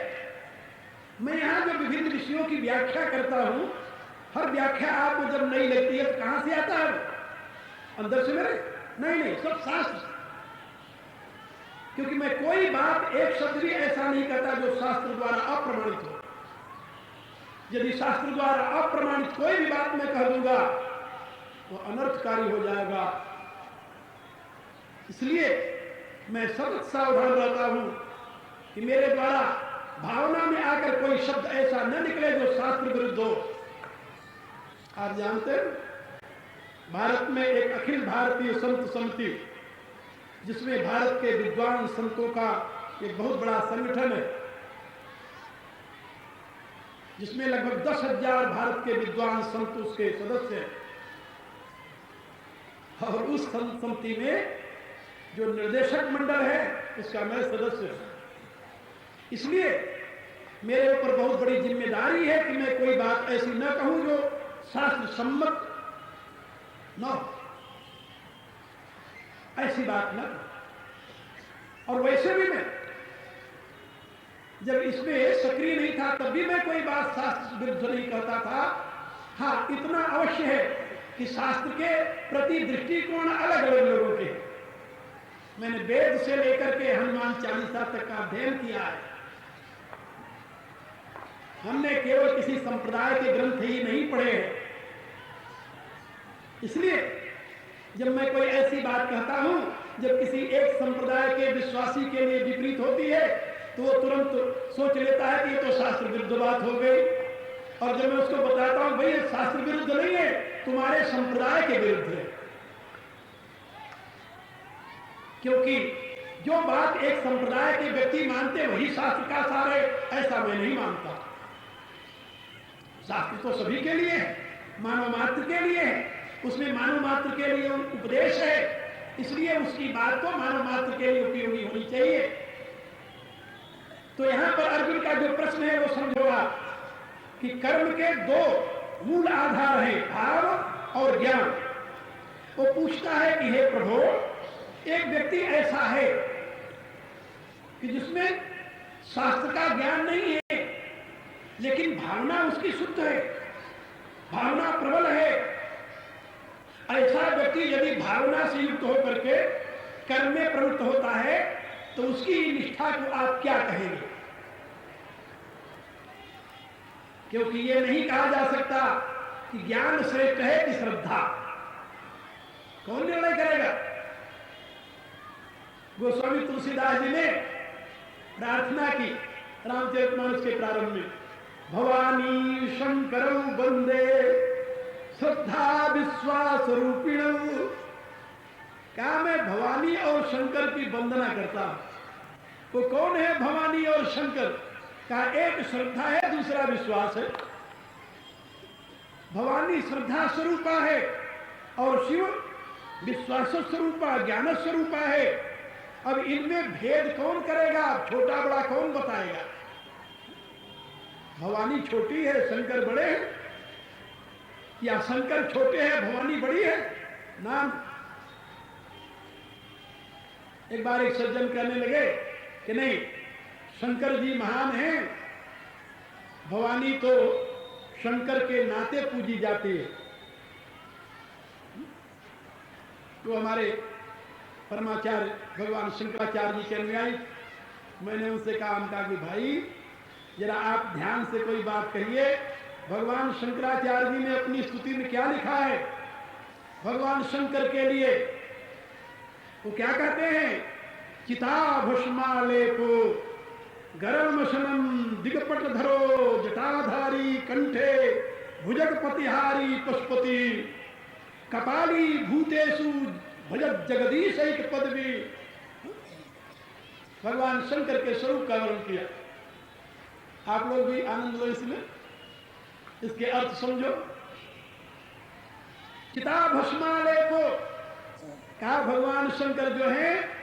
मैं यहां जो विभिन्न विषयों की व्याख्या करता हूं, हर व्याख्या आपको जब नहीं लगती है तो कहां से आता है? अंदर से मेरे? नहीं, सब शास्त्र से। क्योंकि मैं कोई बात, एक शब्द भी ऐसा नहीं कहता जो शास्त्र द्वारा अप्रमाणित हो। यदि शास्त्र द्वारा अप्रमाणित कोई भी बात मैं कह दूंगा वो अनर्थकारी हो जाएगा। इसलिए मैं सतत सावधान रहता हूं कि मेरे द्वारा भावना में आकर कोई शब्द ऐसा न निकले जो शास्त्र विरुद्ध हो। आप जानते हैं, भारत में एक अखिल भारतीय संत समिति, जिसमें भारत के विद्वान संतों का एक बहुत बड़ा संगठन है, जिसमें लगभग 10,000 भारत के विद्वान संत उसके सदस्य हैं। और उस संत समिति में जो निर्देशक मंडल है उसका मैं सदस्य हूं। इसलिए मेरे ऊपर बहुत बड़ी जिम्मेदारी है कि मैं कोई बात ऐसी न कहूं जो शास्त्र सम्मत न हो। ऐसी बात न। और वैसे भी मैं जब इसमें सक्रिय नहीं था तब भी मैं कोई बात शास्त्र विरुद्ध नहीं कहता था। हाँ, इतना अवश्य है कि शास्त्र के प्रति दृष्टिकोण अलग अलग लोगों के। मैंने वेद से लेकर के हनुमान चालीसा तक का अध्ययन किया है। हमने केवल किसी संप्रदाय के ग्रंथ ही नहीं पढ़े हैं। इसलिए जब मैं कोई ऐसी बात कहता हूं जब किसी एक संप्रदाय के विश्वासी के लिए विपरीत होती है तो वो तुरंत सोच लेता है कि ये तो शास्त्र विरुद्ध बात हो गई। और जब मैं उसको बताता हूं भाई ये शास्त्र विरुद्ध नहीं है, तुम्हारे संप्रदाय के विरुद्ध है। क्योंकि जो बात एक संप्रदाय के व्यक्ति मानते वही शास्त्र का सार है, ऐसा मैं नहीं मानता। शास्त्र तो सभी के लिए है, मानव मात्र के लिए है। उसमें मानव मात्र के लिए उपदेश है, इसलिए उसकी बात तो मानव मात्र के लिए उपयोगी होनी चाहिए। तो यहां पर अर्जुन का जो प्रश्न है वो समझो आप कि कर्म के दो मूल आधार हैं, भाव और ज्ञान। वो पूछता है कि हे प्रभु, एक व्यक्ति ऐसा है कि जिसमें शास्त्र का ज्ञान नहीं है लेकिन भावना उसकी शुद्ध है, भावना प्रबल है। ऐसा व्यक्ति यदि भावना से युक्त होकर के कर्म में प्रवृत्त होता है तो उसकी निष्ठा को आप क्या कहेंगे? क्योंकि यह नहीं कहा जा सकता कि ज्ञान श्रेष्ठ है कि श्रद्धा। कौन निर्णय करेगा? गोस्वामी तुलसीदास जी ने प्रार्थना की रामचरितमानस के प्रारंभ में, भवानी शंकर वंदे श्रद्धा विश्वास रूपिण। क्या मैं भवानी और शंकर की वंदना करता हूं। वो कौन है भवानी और शंकर? का एक श्रद्धा है, दूसरा विश्वास है। भवानी श्रद्धा स्वरूपा है और शिव विश्वास स्वरूपा, ज्ञान स्वरूपा है। अब इनमें भेद कौन करेगा? छोटा बड़ा कौन बताएगा? भवानी छोटी है, शंकर बड़े हैं, या शंकर छोटे हैं, भवानी बड़ी है? नाम एक बार एक सज्जन कहने लगे कि नहीं, शंकर जी महान हैं, भवानी तो शंकर के नाते पूजी जाती है। तो हमारे परमाचार्य भगवान शंकराचार्य जी के अनुयायी, मैंने उनसे कहा कि भाई जरा आप ध्यान से कोई बात कहिए, भगवान शंकराचार्य जी ने अपनी स्तुति में क्या लिखा है भगवान शंकर के लिए? वो क्या कहते हैं? चिता भस्मालेपो गरमशनम दिगपट धरो जटाधारी कंठे भुजगपतिहारी पशुपति कपाली भूतेषु भजत जगदीश एक पदवी। भगवान शंकर के स्वरूप का वर्णन किया। आप लोग भी आनंद लो इसमें, इसके अर्थ समझो। चिता भस्मालेपो, कहा भगवान शंकर जो है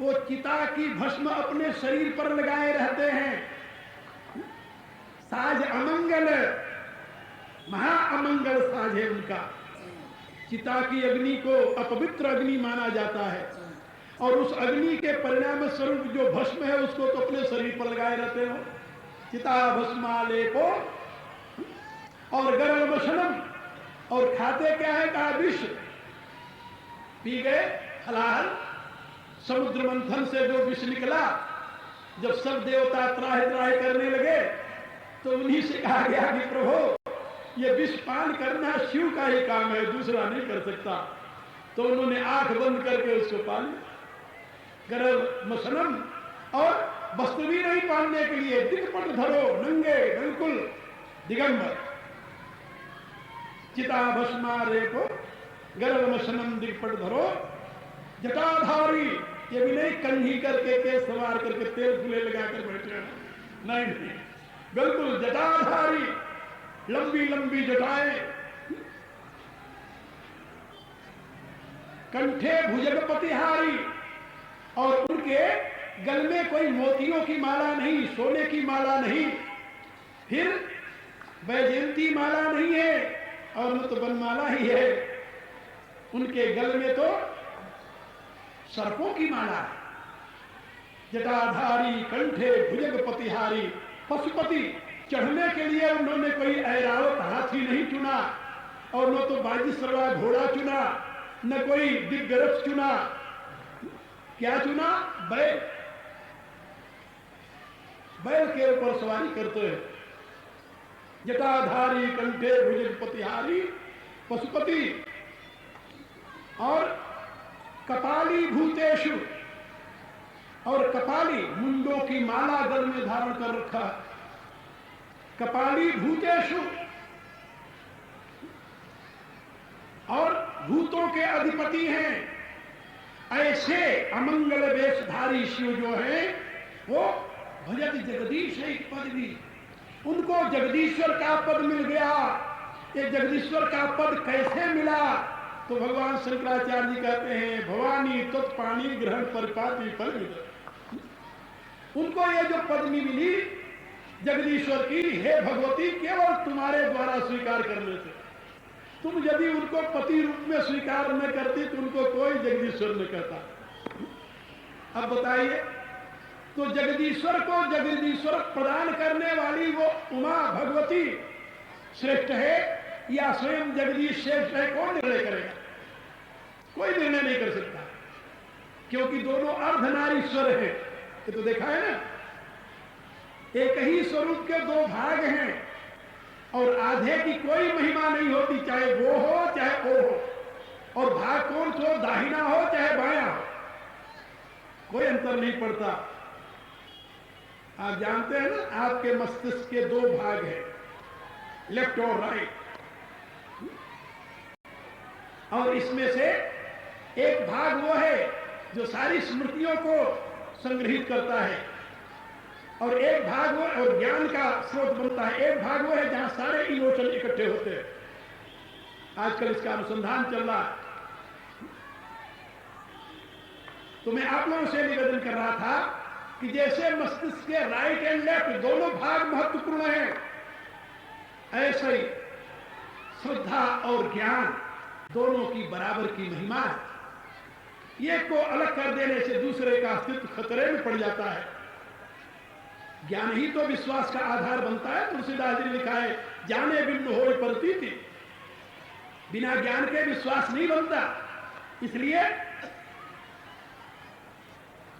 वो चिता की भस्म अपने शरीर पर लगाए रहते हैं। साज अमंगल, महा अमंगल साज है उनका। चिता की अग्नि को अपवित्र अग्नि माना जाता है और उस अग्नि के परिणाम स्वरूप जो भस्म है उसको तो अपने शरीर पर लगाए रहते हो। चिता भस्मालेपो और गरलमशनम, और खाते क्या है? कहा विष। पी गए हलाहल, समुद्र मंथन से जो विष निकला, जब सब देवता त्राहि त्राहि करने लगे तो उन्हीं से कहा गया कि प्रभु ये विष पान करना शिव का ही काम है, दूसरा नहीं कर सकता। तो उन्होंने आंख बंद करके उसको पान, गरल मशनम, और वस्त्र भी नहीं पालने के लिए दिगपट धरो, नंगे बिल्कुल दिगंबर। चिता भस्मालेपो गरल मशनम दिगपट धरो जटाधारी, ये भी नहीं कंघी करके केस सवार करके तेल फूले लगाकर बैठे हैं, नहीं नहीं, बिल्कुल जटाधारी, लंबी लंबी जटाएं, कंठे भुजगपतिहारी, और उनके गल में कोई मोतियों की माला नहीं, सोने की माला नहीं, फिर वैजयंती माला नहीं है और न तो बनमाला ही है। उनके गल में तो सर्पों की माला है। जटाधारी कंठे भुजगपतिहारी पशुपति, चढ़ने के लिए उन्होंने कोई ऐरावत हाथी नहीं चुना और न तो बाजीसरवा घोड़ा चुना, न कोई दिव्य रथ चुना। क्या चुना? बैल। बैल के ऊपर सवारी करते हैं। जटाधारी कंठे भुजगपतिहारी पशुपति, और कपाली भूतेषु, और कपाली मुंडों की माला गल में धारण कर रखा। कपाली भूतेषु, और भूतों के अधिपति हैं। ऐसे अमंगल वेशधारी शिव जो है वो भजत जगदीश एक पद भी, उनको जगदीश्वर का पद मिल गया। ये जगदीश्वर का पद कैसे मिला? तो भगवान शंकराचार्य जी कहते हैं, भवानी तत्पाणी ग्रहण परिपाती फल। उनको ये जो पदवी मिली जगदीश्वर की, हे भगवती, केवल तुम्हारे द्वारा स्वीकार करने से। तुम यदि उनको पति रूप में स्वीकार न करती तो उनको कोई जगदीश्वर न कहता। अब बताइए, तो जगदीश्वर को जगदीश्वर प्रदान करने वाली वो उमा भगवती श्रेष्ठ है या स्वयं जगदीश श्रेष्ठ है, कौन निर्णय करेगा? कोई निर्णय नहीं कर सकता, क्योंकि दोनों अर्धनारीश्वर हैं। ये तो देखा है ना, एक ही स्वरूप के दो भाग हैं और आधे की कोई महिमा नहीं होती, चाहे वो हो चाहे वो हो, और भाग कौन सो, दाहिना हो चाहे बायां हो, कोई अंतर नहीं पड़ता। आप जानते हैं ना, आपके मस्तिष्क के दो भाग हैं, लेफ्ट और राइट, और इसमें से एक भाग वो है जो सारी स्मृतियों को संग्रहित करता है, और एक भाग वो और ज्ञान का स्रोत बनता है। एक भाग वो है जहां सारे इमोशन इकट्ठे होते हैं। आजकल इसका अनुसंधान चल रहा है। तो मैं आप लोगों से निवेदन कर रहा था कि जैसे मस्तिष्क के राइट एंड लेफ्ट दोनों भाग महत्वपूर्ण हैं, ऐसे ही श्रद्धा और ज्ञान दोनों की बराबर की महिमा है। एक को अलग कर देने से दूसरे का अस्तित्व खतरे में पड़ जाता है। ज्ञान ही तो विश्वास का आधार बनता है। तुलसीदास जी ने लिखा है, जाने बिनु होय प्रतीति, बिना ज्ञान के विश्वास नहीं बनता। इसलिए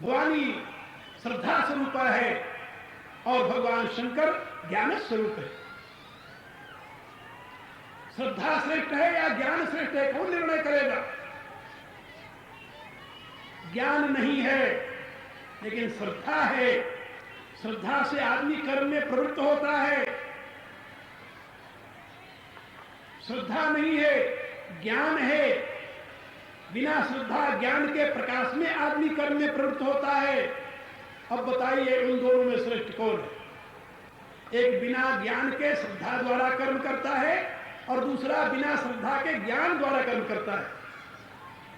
भवानी श्रद्धा स्वरूपा है और भगवान शंकर ज्ञान स्वरूप है। श्रद्धा श्रेष्ठ है या ज्ञान श्रेष्ठ है, कौन निर्णय करेगा? ज्ञान नहीं है लेकिन श्रद्धा है। श्रद्धा से आदमी कर्म में प्रवृत्त होता है। श्रद्धा नहीं है, ज्ञान है। बिना श्रद्धा ज्ञान के प्रकाश में आदमी कर्म में प्रवृत्त होता है। अब बताइए, उन दोनों में श्रेष्ठ कौन है? एक बिना ज्ञान के श्रद्धा द्वारा कर्म करता है और दूसरा बिना श्रद्धा के ज्ञान द्वारा कर्म करता है।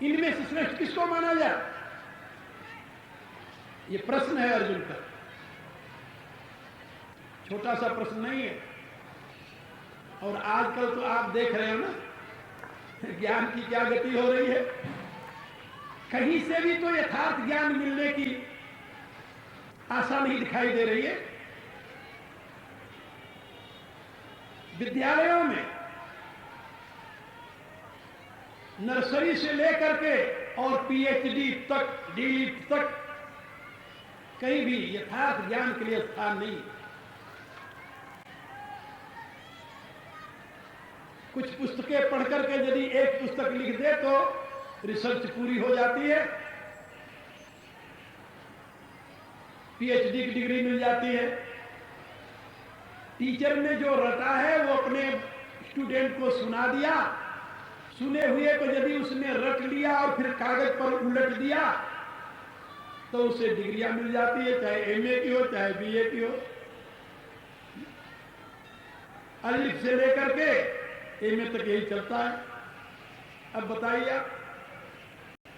इनमें से श्रेष्ठ किसको माना जाए? ये प्रश्न है अर्जुन का। छोटा सा प्रश्न नहीं है। और आजकल तो आप देख रहे हो ना, ज्ञान की क्या गति हो रही है। कहीं से भी तो यथार्थ ज्ञान मिलने की आशा नहीं दिखाई दे रही है। विद्यालयों में नर्सरी से लेकर के और पीएचडी तक, डीलिट तक कहीं भी यथार्थ ज्ञान के लिए स्थान नहीं। कुछ पुस्तकें पढ़ करके यदि एक पुस्तक लिख दे तो रिसर्च पूरी हो जाती है, पीएचडी की डिग्री मिल जाती है। टीचर ने जो रटा है वो अपने स्टूडेंट को सुना दिया, सुने हुए को यदि उसने रट लिया और फिर कागज पर उलट दिया तो उसे डिग्रियां मिल जाती है, चाहे एमए की हो चाहे बीए की हो। अलिफ से लेकर के एमए तक यही चलता है। अब बताइए,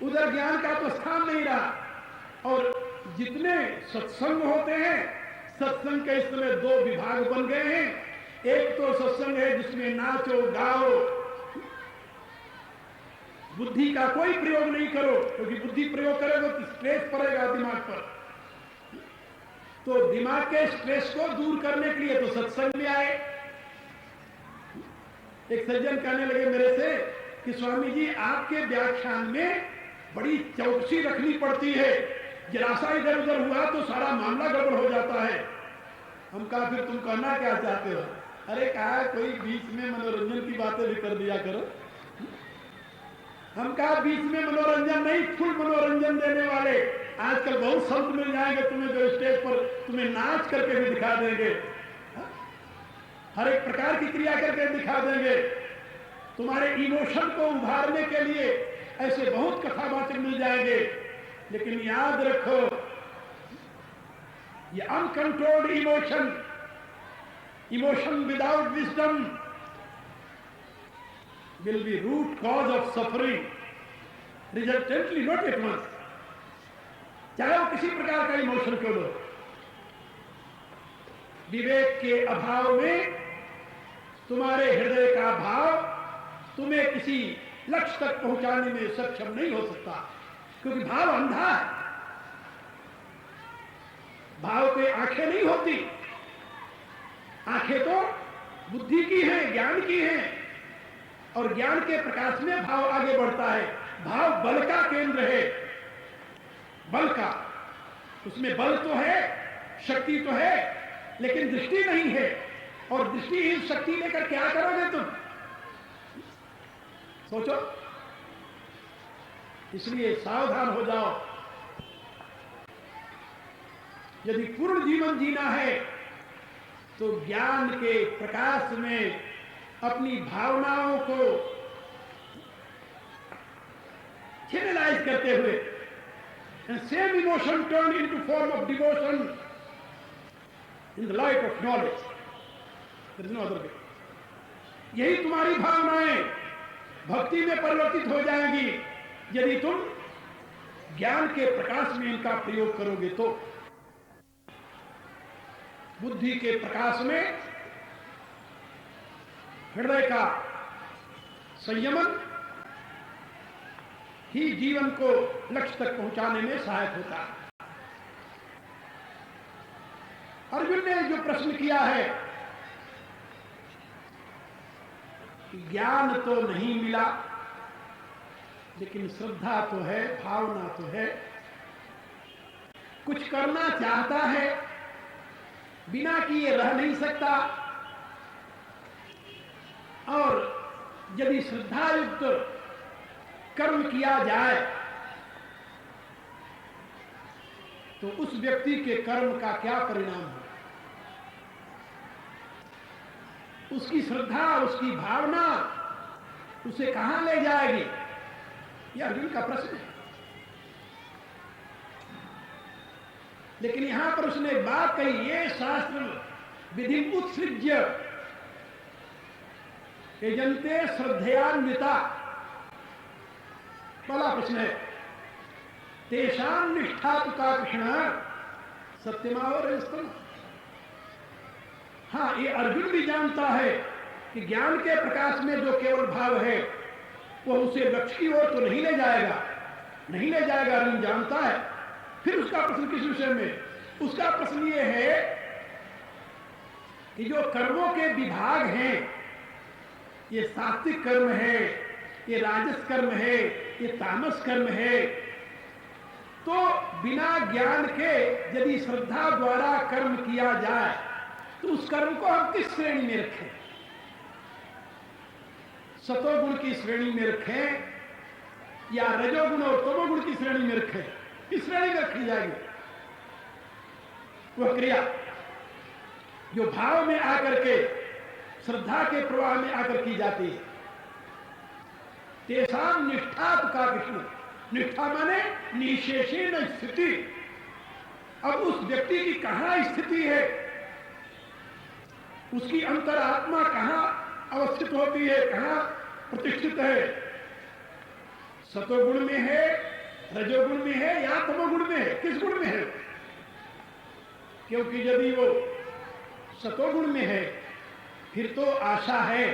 उधर ज्ञान का तो स्थान नहीं रहा। और जितने सत्संग होते हैं, सत्संग के इस समय दो विभाग बन गए हैं। एक तो सत्संग है जिसमें नाचो गाओ, बुद्धि का कोई प्रयोग नहीं करो, क्योंकि बुद्धि प्रयोग करेगा तो स्ट्रेस पड़ेगा दिमाग पर। तो दिमाग के स्ट्रेस को दूर करने के लिए तो सत्संग में आए। एक सज्जन कहने लगे मेरे से कि स्वामी जी, आपके व्याख्यान में बड़ी चौकसी रखनी पड़ती है, जरा सा इधर उधर हुआ तो सारा मामला गड़बड़ हो जाता है। हम कहा फिर तुम कहना क्या चाहते हो? अरे कहा कोई बीच में मनोरंजन की बातें भी कर दिया करो। हम कहा बीच में मनोरंजन नहीं, फुल मनोरंजन देने वाले आजकल बहुत संत मिल जाएंगे तुम्हें, जो स्टेज पर तुम्हें नाच करके भी दिखा देंगे, हर एक प्रकार की क्रिया करके दिखा देंगे। तुम्हारे इमोशन को उभारने के लिए ऐसे बहुत कथावाचक मिल जाएंगे। लेकिन याद रखो, ये uncontrolled emotion without wisdom will be root cause of suffering, resultantly not at once। चाहे वो किसी प्रकार का इमोशन क्यों हो, विवेक के अभाव में तुम्हारे हृदय का भाव तुम्हें किसी लक्ष्य तक पहुंचाने में सक्षम नहीं हो सकता, क्योंकि भाव अंधा है। भाव पे आंखें नहीं होती, आंखें तो बुद्धि की हैं, ज्ञान की हैं, और ज्ञान के प्रकाश में भाव आगे बढ़ता है। भाव बल का केंद्र है, बल का, उसमें बल तो है, शक्ति तो है, लेकिन दृष्टि नहीं है। और दृष्टिहीन शक्ति लेकर क्या करोगे तुम? सोचो। इसलिए सावधान हो जाओ। यदि पूर्ण जीवन जीना है तो ज्ञान के प्रकाश में अपनी भावनाओं को चैनलाइज करते हुए, and same emotion turned into form of devotion in the light of knowledge. There is no other way. यही तुम्हारी भावनाएं भक्ति में परिवर्तित हो जाएंगी यदि तुम ज्ञान के प्रकाश में इनका प्रयोग करोगे तो। बुद्धि के प्रकाश में हृदय का संयमन ही जीवन को लक्ष्य तक पहुंचाने में सहायक होता है। अर्जुन ने जो प्रश्न किया है, ज्ञान तो नहीं मिला लेकिन श्रद्धा तो है, भावना तो है, कुछ करना चाहता है, बिना किए रह नहीं सकता, और यदि श्रद्धायुक्त कर्म किया जाए तो उस व्यक्ति के कर्म का क्या परिणाम हो? उसकी श्रद्धा, उसकी भावना उसे कहां ले जाएगी? यह अर्जुन का प्रश्न है। लेकिन यहां पर उसने एक बात कही, ये शास्त्र विधि उत्सृज्य यजन्ते श्रद्धयान्विता। पहला प्रश्न है, तेषां निष्ठा तु का कृष्ण सत्यमावर स्तम। हाँ, ये अर्जुन भी जानता है कि ज्ञान के प्रकाश में जो केवल भाव है वो उसे लक्ष्य की ओर तो नहीं ले जाएगा, नहीं ले जाएगा, अर्जुन जानता है। फिर उसका प्रश्न किस विषय में? उसका प्रश्न ये है कि जो कर्मों के विभाग हैं, ये सात्विक कर्म है, ये राजस कर्म है, ये तामस कर्म है, तो बिना ज्ञान के यदि श्रद्धा द्वारा कर्म किया जाए तो उस कर्म को हम किस श्रेणी में रखें? सतोगुण की श्रेणी में रखें या रजोगुण और तमोगुण की श्रेणी में रखें? किस श्रेणी में रखी जाएगी? वह क्रिया जो भाव में आकर के, श्रद्धा के प्रवाह में आकर की जाती है। तेषां निष्ठा का कृष्ण, निष्ठा माने निशेषेण स्थिति। अब उस व्यक्ति की कहां स्थिति है, उसकी अंतरात्मा कहां अवस्थित होती है, कहां प्रतिष्ठित है? सतोगुण में है, रजोगुण में है या तमोगुण में है? किस गुण में है? क्योंकि यदि वो सतोगुण में है फिर तो आशा है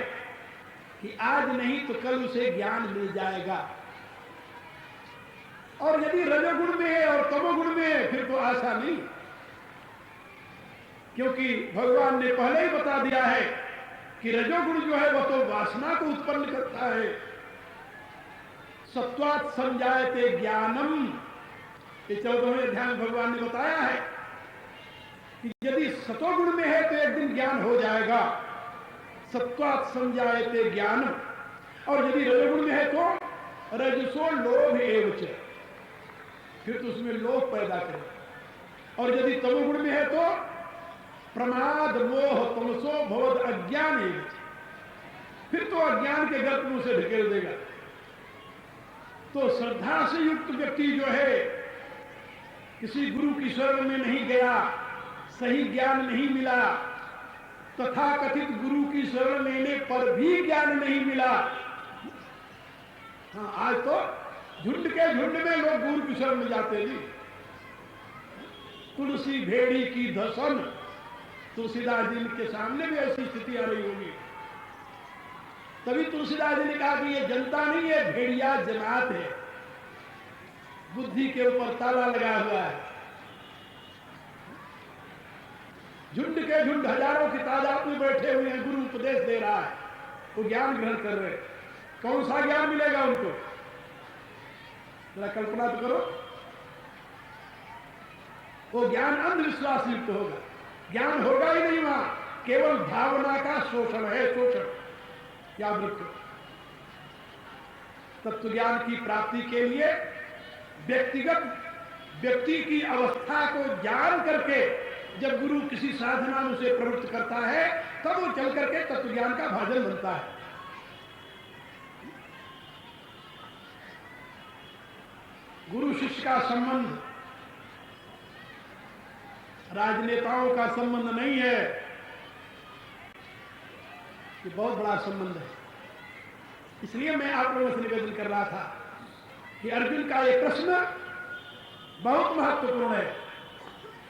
कि आज नहीं तो कल उसे ज्ञान मिल जाएगा, और यदि रजोगुण में है और तमोगुण में है फिर तो आशा नहीं, क्योंकि भगवान ने पहले ही बता दिया है कि रजोगुण जो है वह तो वासना को उत्पन्न करता है। सत्वात् संजायते ज्ञानम, ये 14वें अध्याय में भगवान ने बताया है कि यदि सतोगुण में है तो एक दिन ज्ञान हो जाएगा, सत्वात् संजायते ज्ञानम, और यदि रजोगुण में है तो रजसो लोभ एवच, फिर तो उसमें लोभ पैदा करे, और यदि तमोगुण में है तो प्रमाद मोह तमसो भवद अज्ञान एवच, फिर तो अज्ञान के गर्त में उसे ढकेल देगा। तो श्रद्धा से युक्त व्यक्ति जो है, किसी गुरु की शरण में नहीं गया, सही ज्ञान नहीं मिला, तथा कथित गुरु की शरण लेने पर भी ज्ञान नहीं मिला। हाँ, आज तो झुंड के झुंड में लोग गुरु की शरण में जाते नहीं। तुलसी भेड़ी की धसन तुलसीदास जी के सामने भी ऐसी स्थिति आ रही होगी। तभी तुलसीदास जी ने कहा कि ये जनता नहीं है, भेड़िया जमात है, बुद्धि के ऊपर ताला लगा हुआ है। झुंड के झुंड हजारों की तादाद में बैठे हुए हैं, गुरु उपदेश दे रहा है, वो ज्ञान ग्रहण कर रहे हैं। कौन सा ज्ञान मिलेगा उनको? जरा कल्पना तो करो। वो ज्ञान अंधविश्वास युक्त होगा, ज्ञान होगा ही नहीं, वहां केवल भावना का शोषण है, शोषण। याद रखो, तत्व ज्ञान की प्राप्ति के लिए व्यक्ति की अवस्था को जान करके जब गुरु किसी साधना में उसे प्रवृत्त करता है, तब वो चल करके तत्व ज्ञान का भाजन बनता है। गुरु शिष्य का संबंध राजनेताओं का संबंध नहीं है, ये बहुत बड़ा संबंध है। इसलिए मैं आप लोगों से निवेदन कर रहा था कि अर्जुन का ये प्रश्न बहुत महत्वपूर्ण है।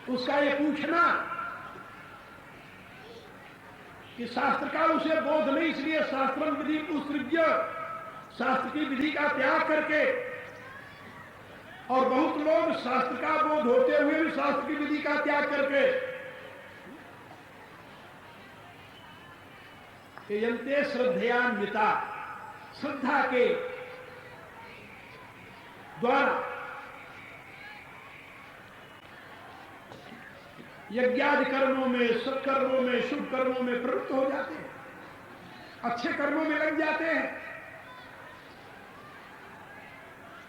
उसका ये पूछना कि शास्त्र का उसे बोध नहीं, इसलिए शास्त्रम विधि उत्सृज्य, शास्त्र की विधि का त्याग करके, और बहुत लोग शास्त्र का बोध होते हुए भी शास्त्र की विधि का त्याग करके यंते श्रद्धयान्विता, श्रद्धा के द्वारा यज्ञादि कर्मों में, सत्कर्मों में, शुभ कर्मों में प्रवृत्त हो जाते हैं, अच्छे कर्मों में लग जाते हैं।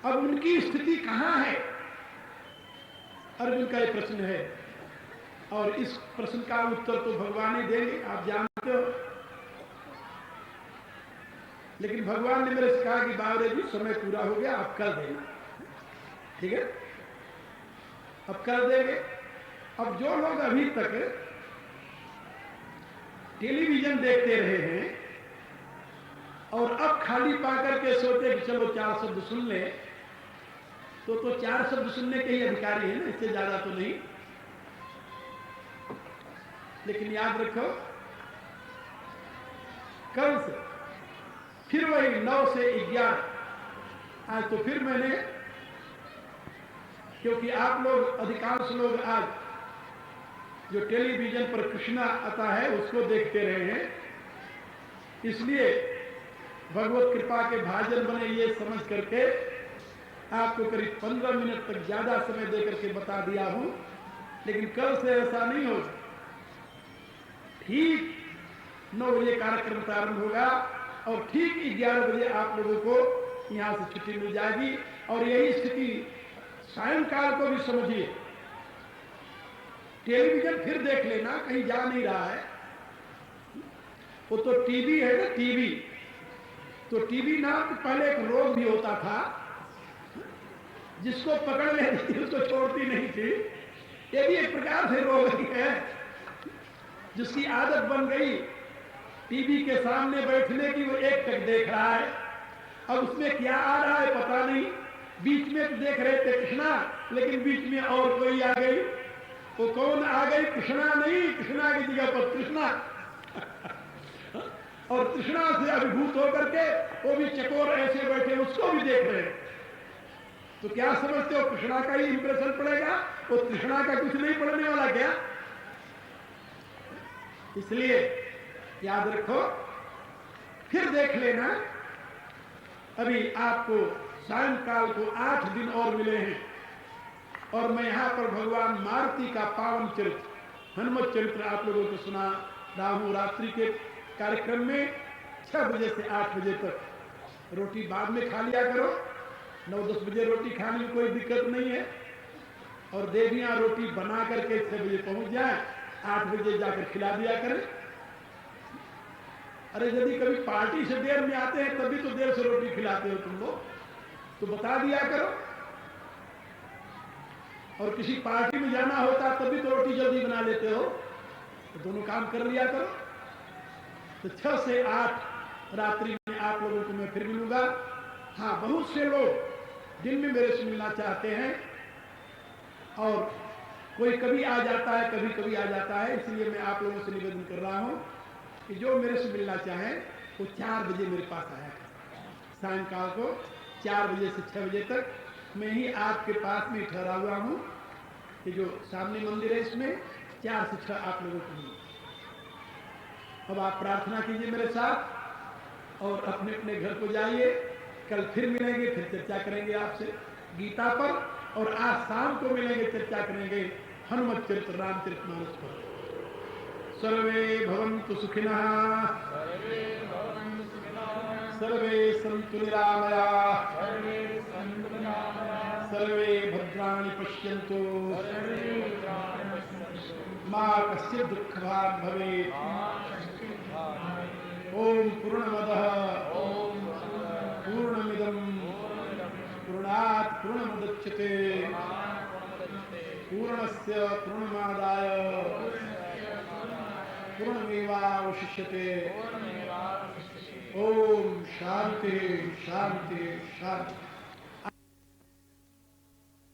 अब उनकी स्थिति कहां है? अर्जुन का यह प्रश्न है, और इस प्रश्न का उत्तर तो भगवान ही देंगे, आप जानते हो। लेकिन भगवान ने मेरे से कहा कि बाबरे जी समय पूरा हो गया, आप कर देना, ठीक है, अब कर देंगे। अब जो लोग अभी तक टेलीविजन देखते रहे हैं और अब खाली पाकर के सोचे कि चलो 4 शब्द सुन ले, तो 4 शब्द सुनने के ही अधिकारी है ना, इससे ज्यादा तो नहीं। लेकिन याद रखो, कल से फिर वही 9 से 11, आज तो फिर मैंने, क्योंकि आप लोग, अधिकांश लोग आज जो टेलीविजन पर कृष्णा आता है उसको देखते रहे हैं, इसलिए भगवत कृपा के भाजन बने ये समझ करके आपको करीब 15 मिनट तक ज्यादा समय देकर के बता दिया हूं। लेकिन कल से ऐसा नहीं होगा, ठीक 9 बजे कार्यक्रम प्रारंभ होगा और ठीक 11 बजे आप लोगों को यहां से छुट्टी मिल जाएगी। और यही स्थिति सायंकाल को भी समझिए। टेलीविजन फिर देख लेना, कहीं जा नहीं रहा है, वो तो टीवी है ना, टीवी। तो टीवी नाम पहले एक रोग भी होता था, जिसको पकड़ लेती थी उसको छोड़ती नहीं थी। ये भी एक प्रकार से रोग ही है, जिसकी आदत बन गई टीवी के सामने बैठने की, वो एक तक देख रहा है। अब उसमें क्या आ रहा है पता नहीं, बीच में तो देख रहे थे कृष्णा, लेकिन बीच में और कोई आ गई। वो कौन आ गई? कृष्णा नहीं, कृष्णा की जगह पर कृष्णा और कृष्णा से अभिभूत होकर के वो भी चकोर ऐसे बैठे, उसको भी देख रहे हैं। तो क्या समझते हो, कृष्णा का ही इंप्रेशन पड़ेगा? वो कृष्णा का कुछ नहीं पड़ने वाला क्या? इसलिए याद रखो, फिर देख लेना। अभी आपको सायंकाल को 8 दिन और मिले हैं, और मैं यहां पर भगवान मारुति का पावन चरित्र, हनुमत चरित्र आप लोगों को सुना रहा हूं। रात्रि के कार्यक्रम में 6 बजे से 8 बजे तक, रोटी बाद में खा लिया करो, 9-10 बजे रोटी खाने में कोई दिक्कत नहीं है। और देवियां रोटी बना करके 6 बजे पहुंच जाए, 8 बजे जाकर खिला दिया करें। अरे यदि कभी पार्टी से देर में आते हैं तभी तो देर से रोटी खिलाते हो तुम लोग, तो बता दिया करो। और किसी पार्टी में जाना होता तभी तो रोटी जल्दी बना लेते हो, तो दोनों काम कर लिया करो। तो 6 से 8 रात्रि में आप लोगों को मैं फिर मिलूंगा। हाँ, बहुत से लोग दिन में मेरे से मिलना चाहते हैं, और कोई कभी आ जाता है, कभी कभी आ जाता है, इसलिए मैं आप लोगों से निवेदन कर रहा हूँ कि जो मेरे से मिलना चाहे वो 4 बजे मेरे पास आया करें। सायंकाल को 4 बजे से 6 बजे तक मैं ही आपके पास में ठहरा हुआ हूँ कि जो सामने मंदिर है इसमें 4 से 6 आप लोगों को मिले। अब आप प्रार्थना कीजिए मेरे साथ और अपने अपने घर को जाइए। कल फिर मिलेंगे, फिर चर्चा करेंगे आपसे गीता पर, और आज शाम को मिलेंगे, चर्चा करेंगे हनुमत चरित्र रामचरितमानस पर। सर्वे भवन्तु सुखिनः, सर्वे सन्तु निरामयाः, सर्वे भद्राणि पश्यन्तु, मा कश्चित् दुःखभाग् भवेत्। ओम पूर्णमदः पूर्णमिदं पूर्णात् पूर्णमुदच्यते पूर्णस्य पूर्णमादाय पूर्णमेवावशिष्यते। ओम शांति शांति शांति।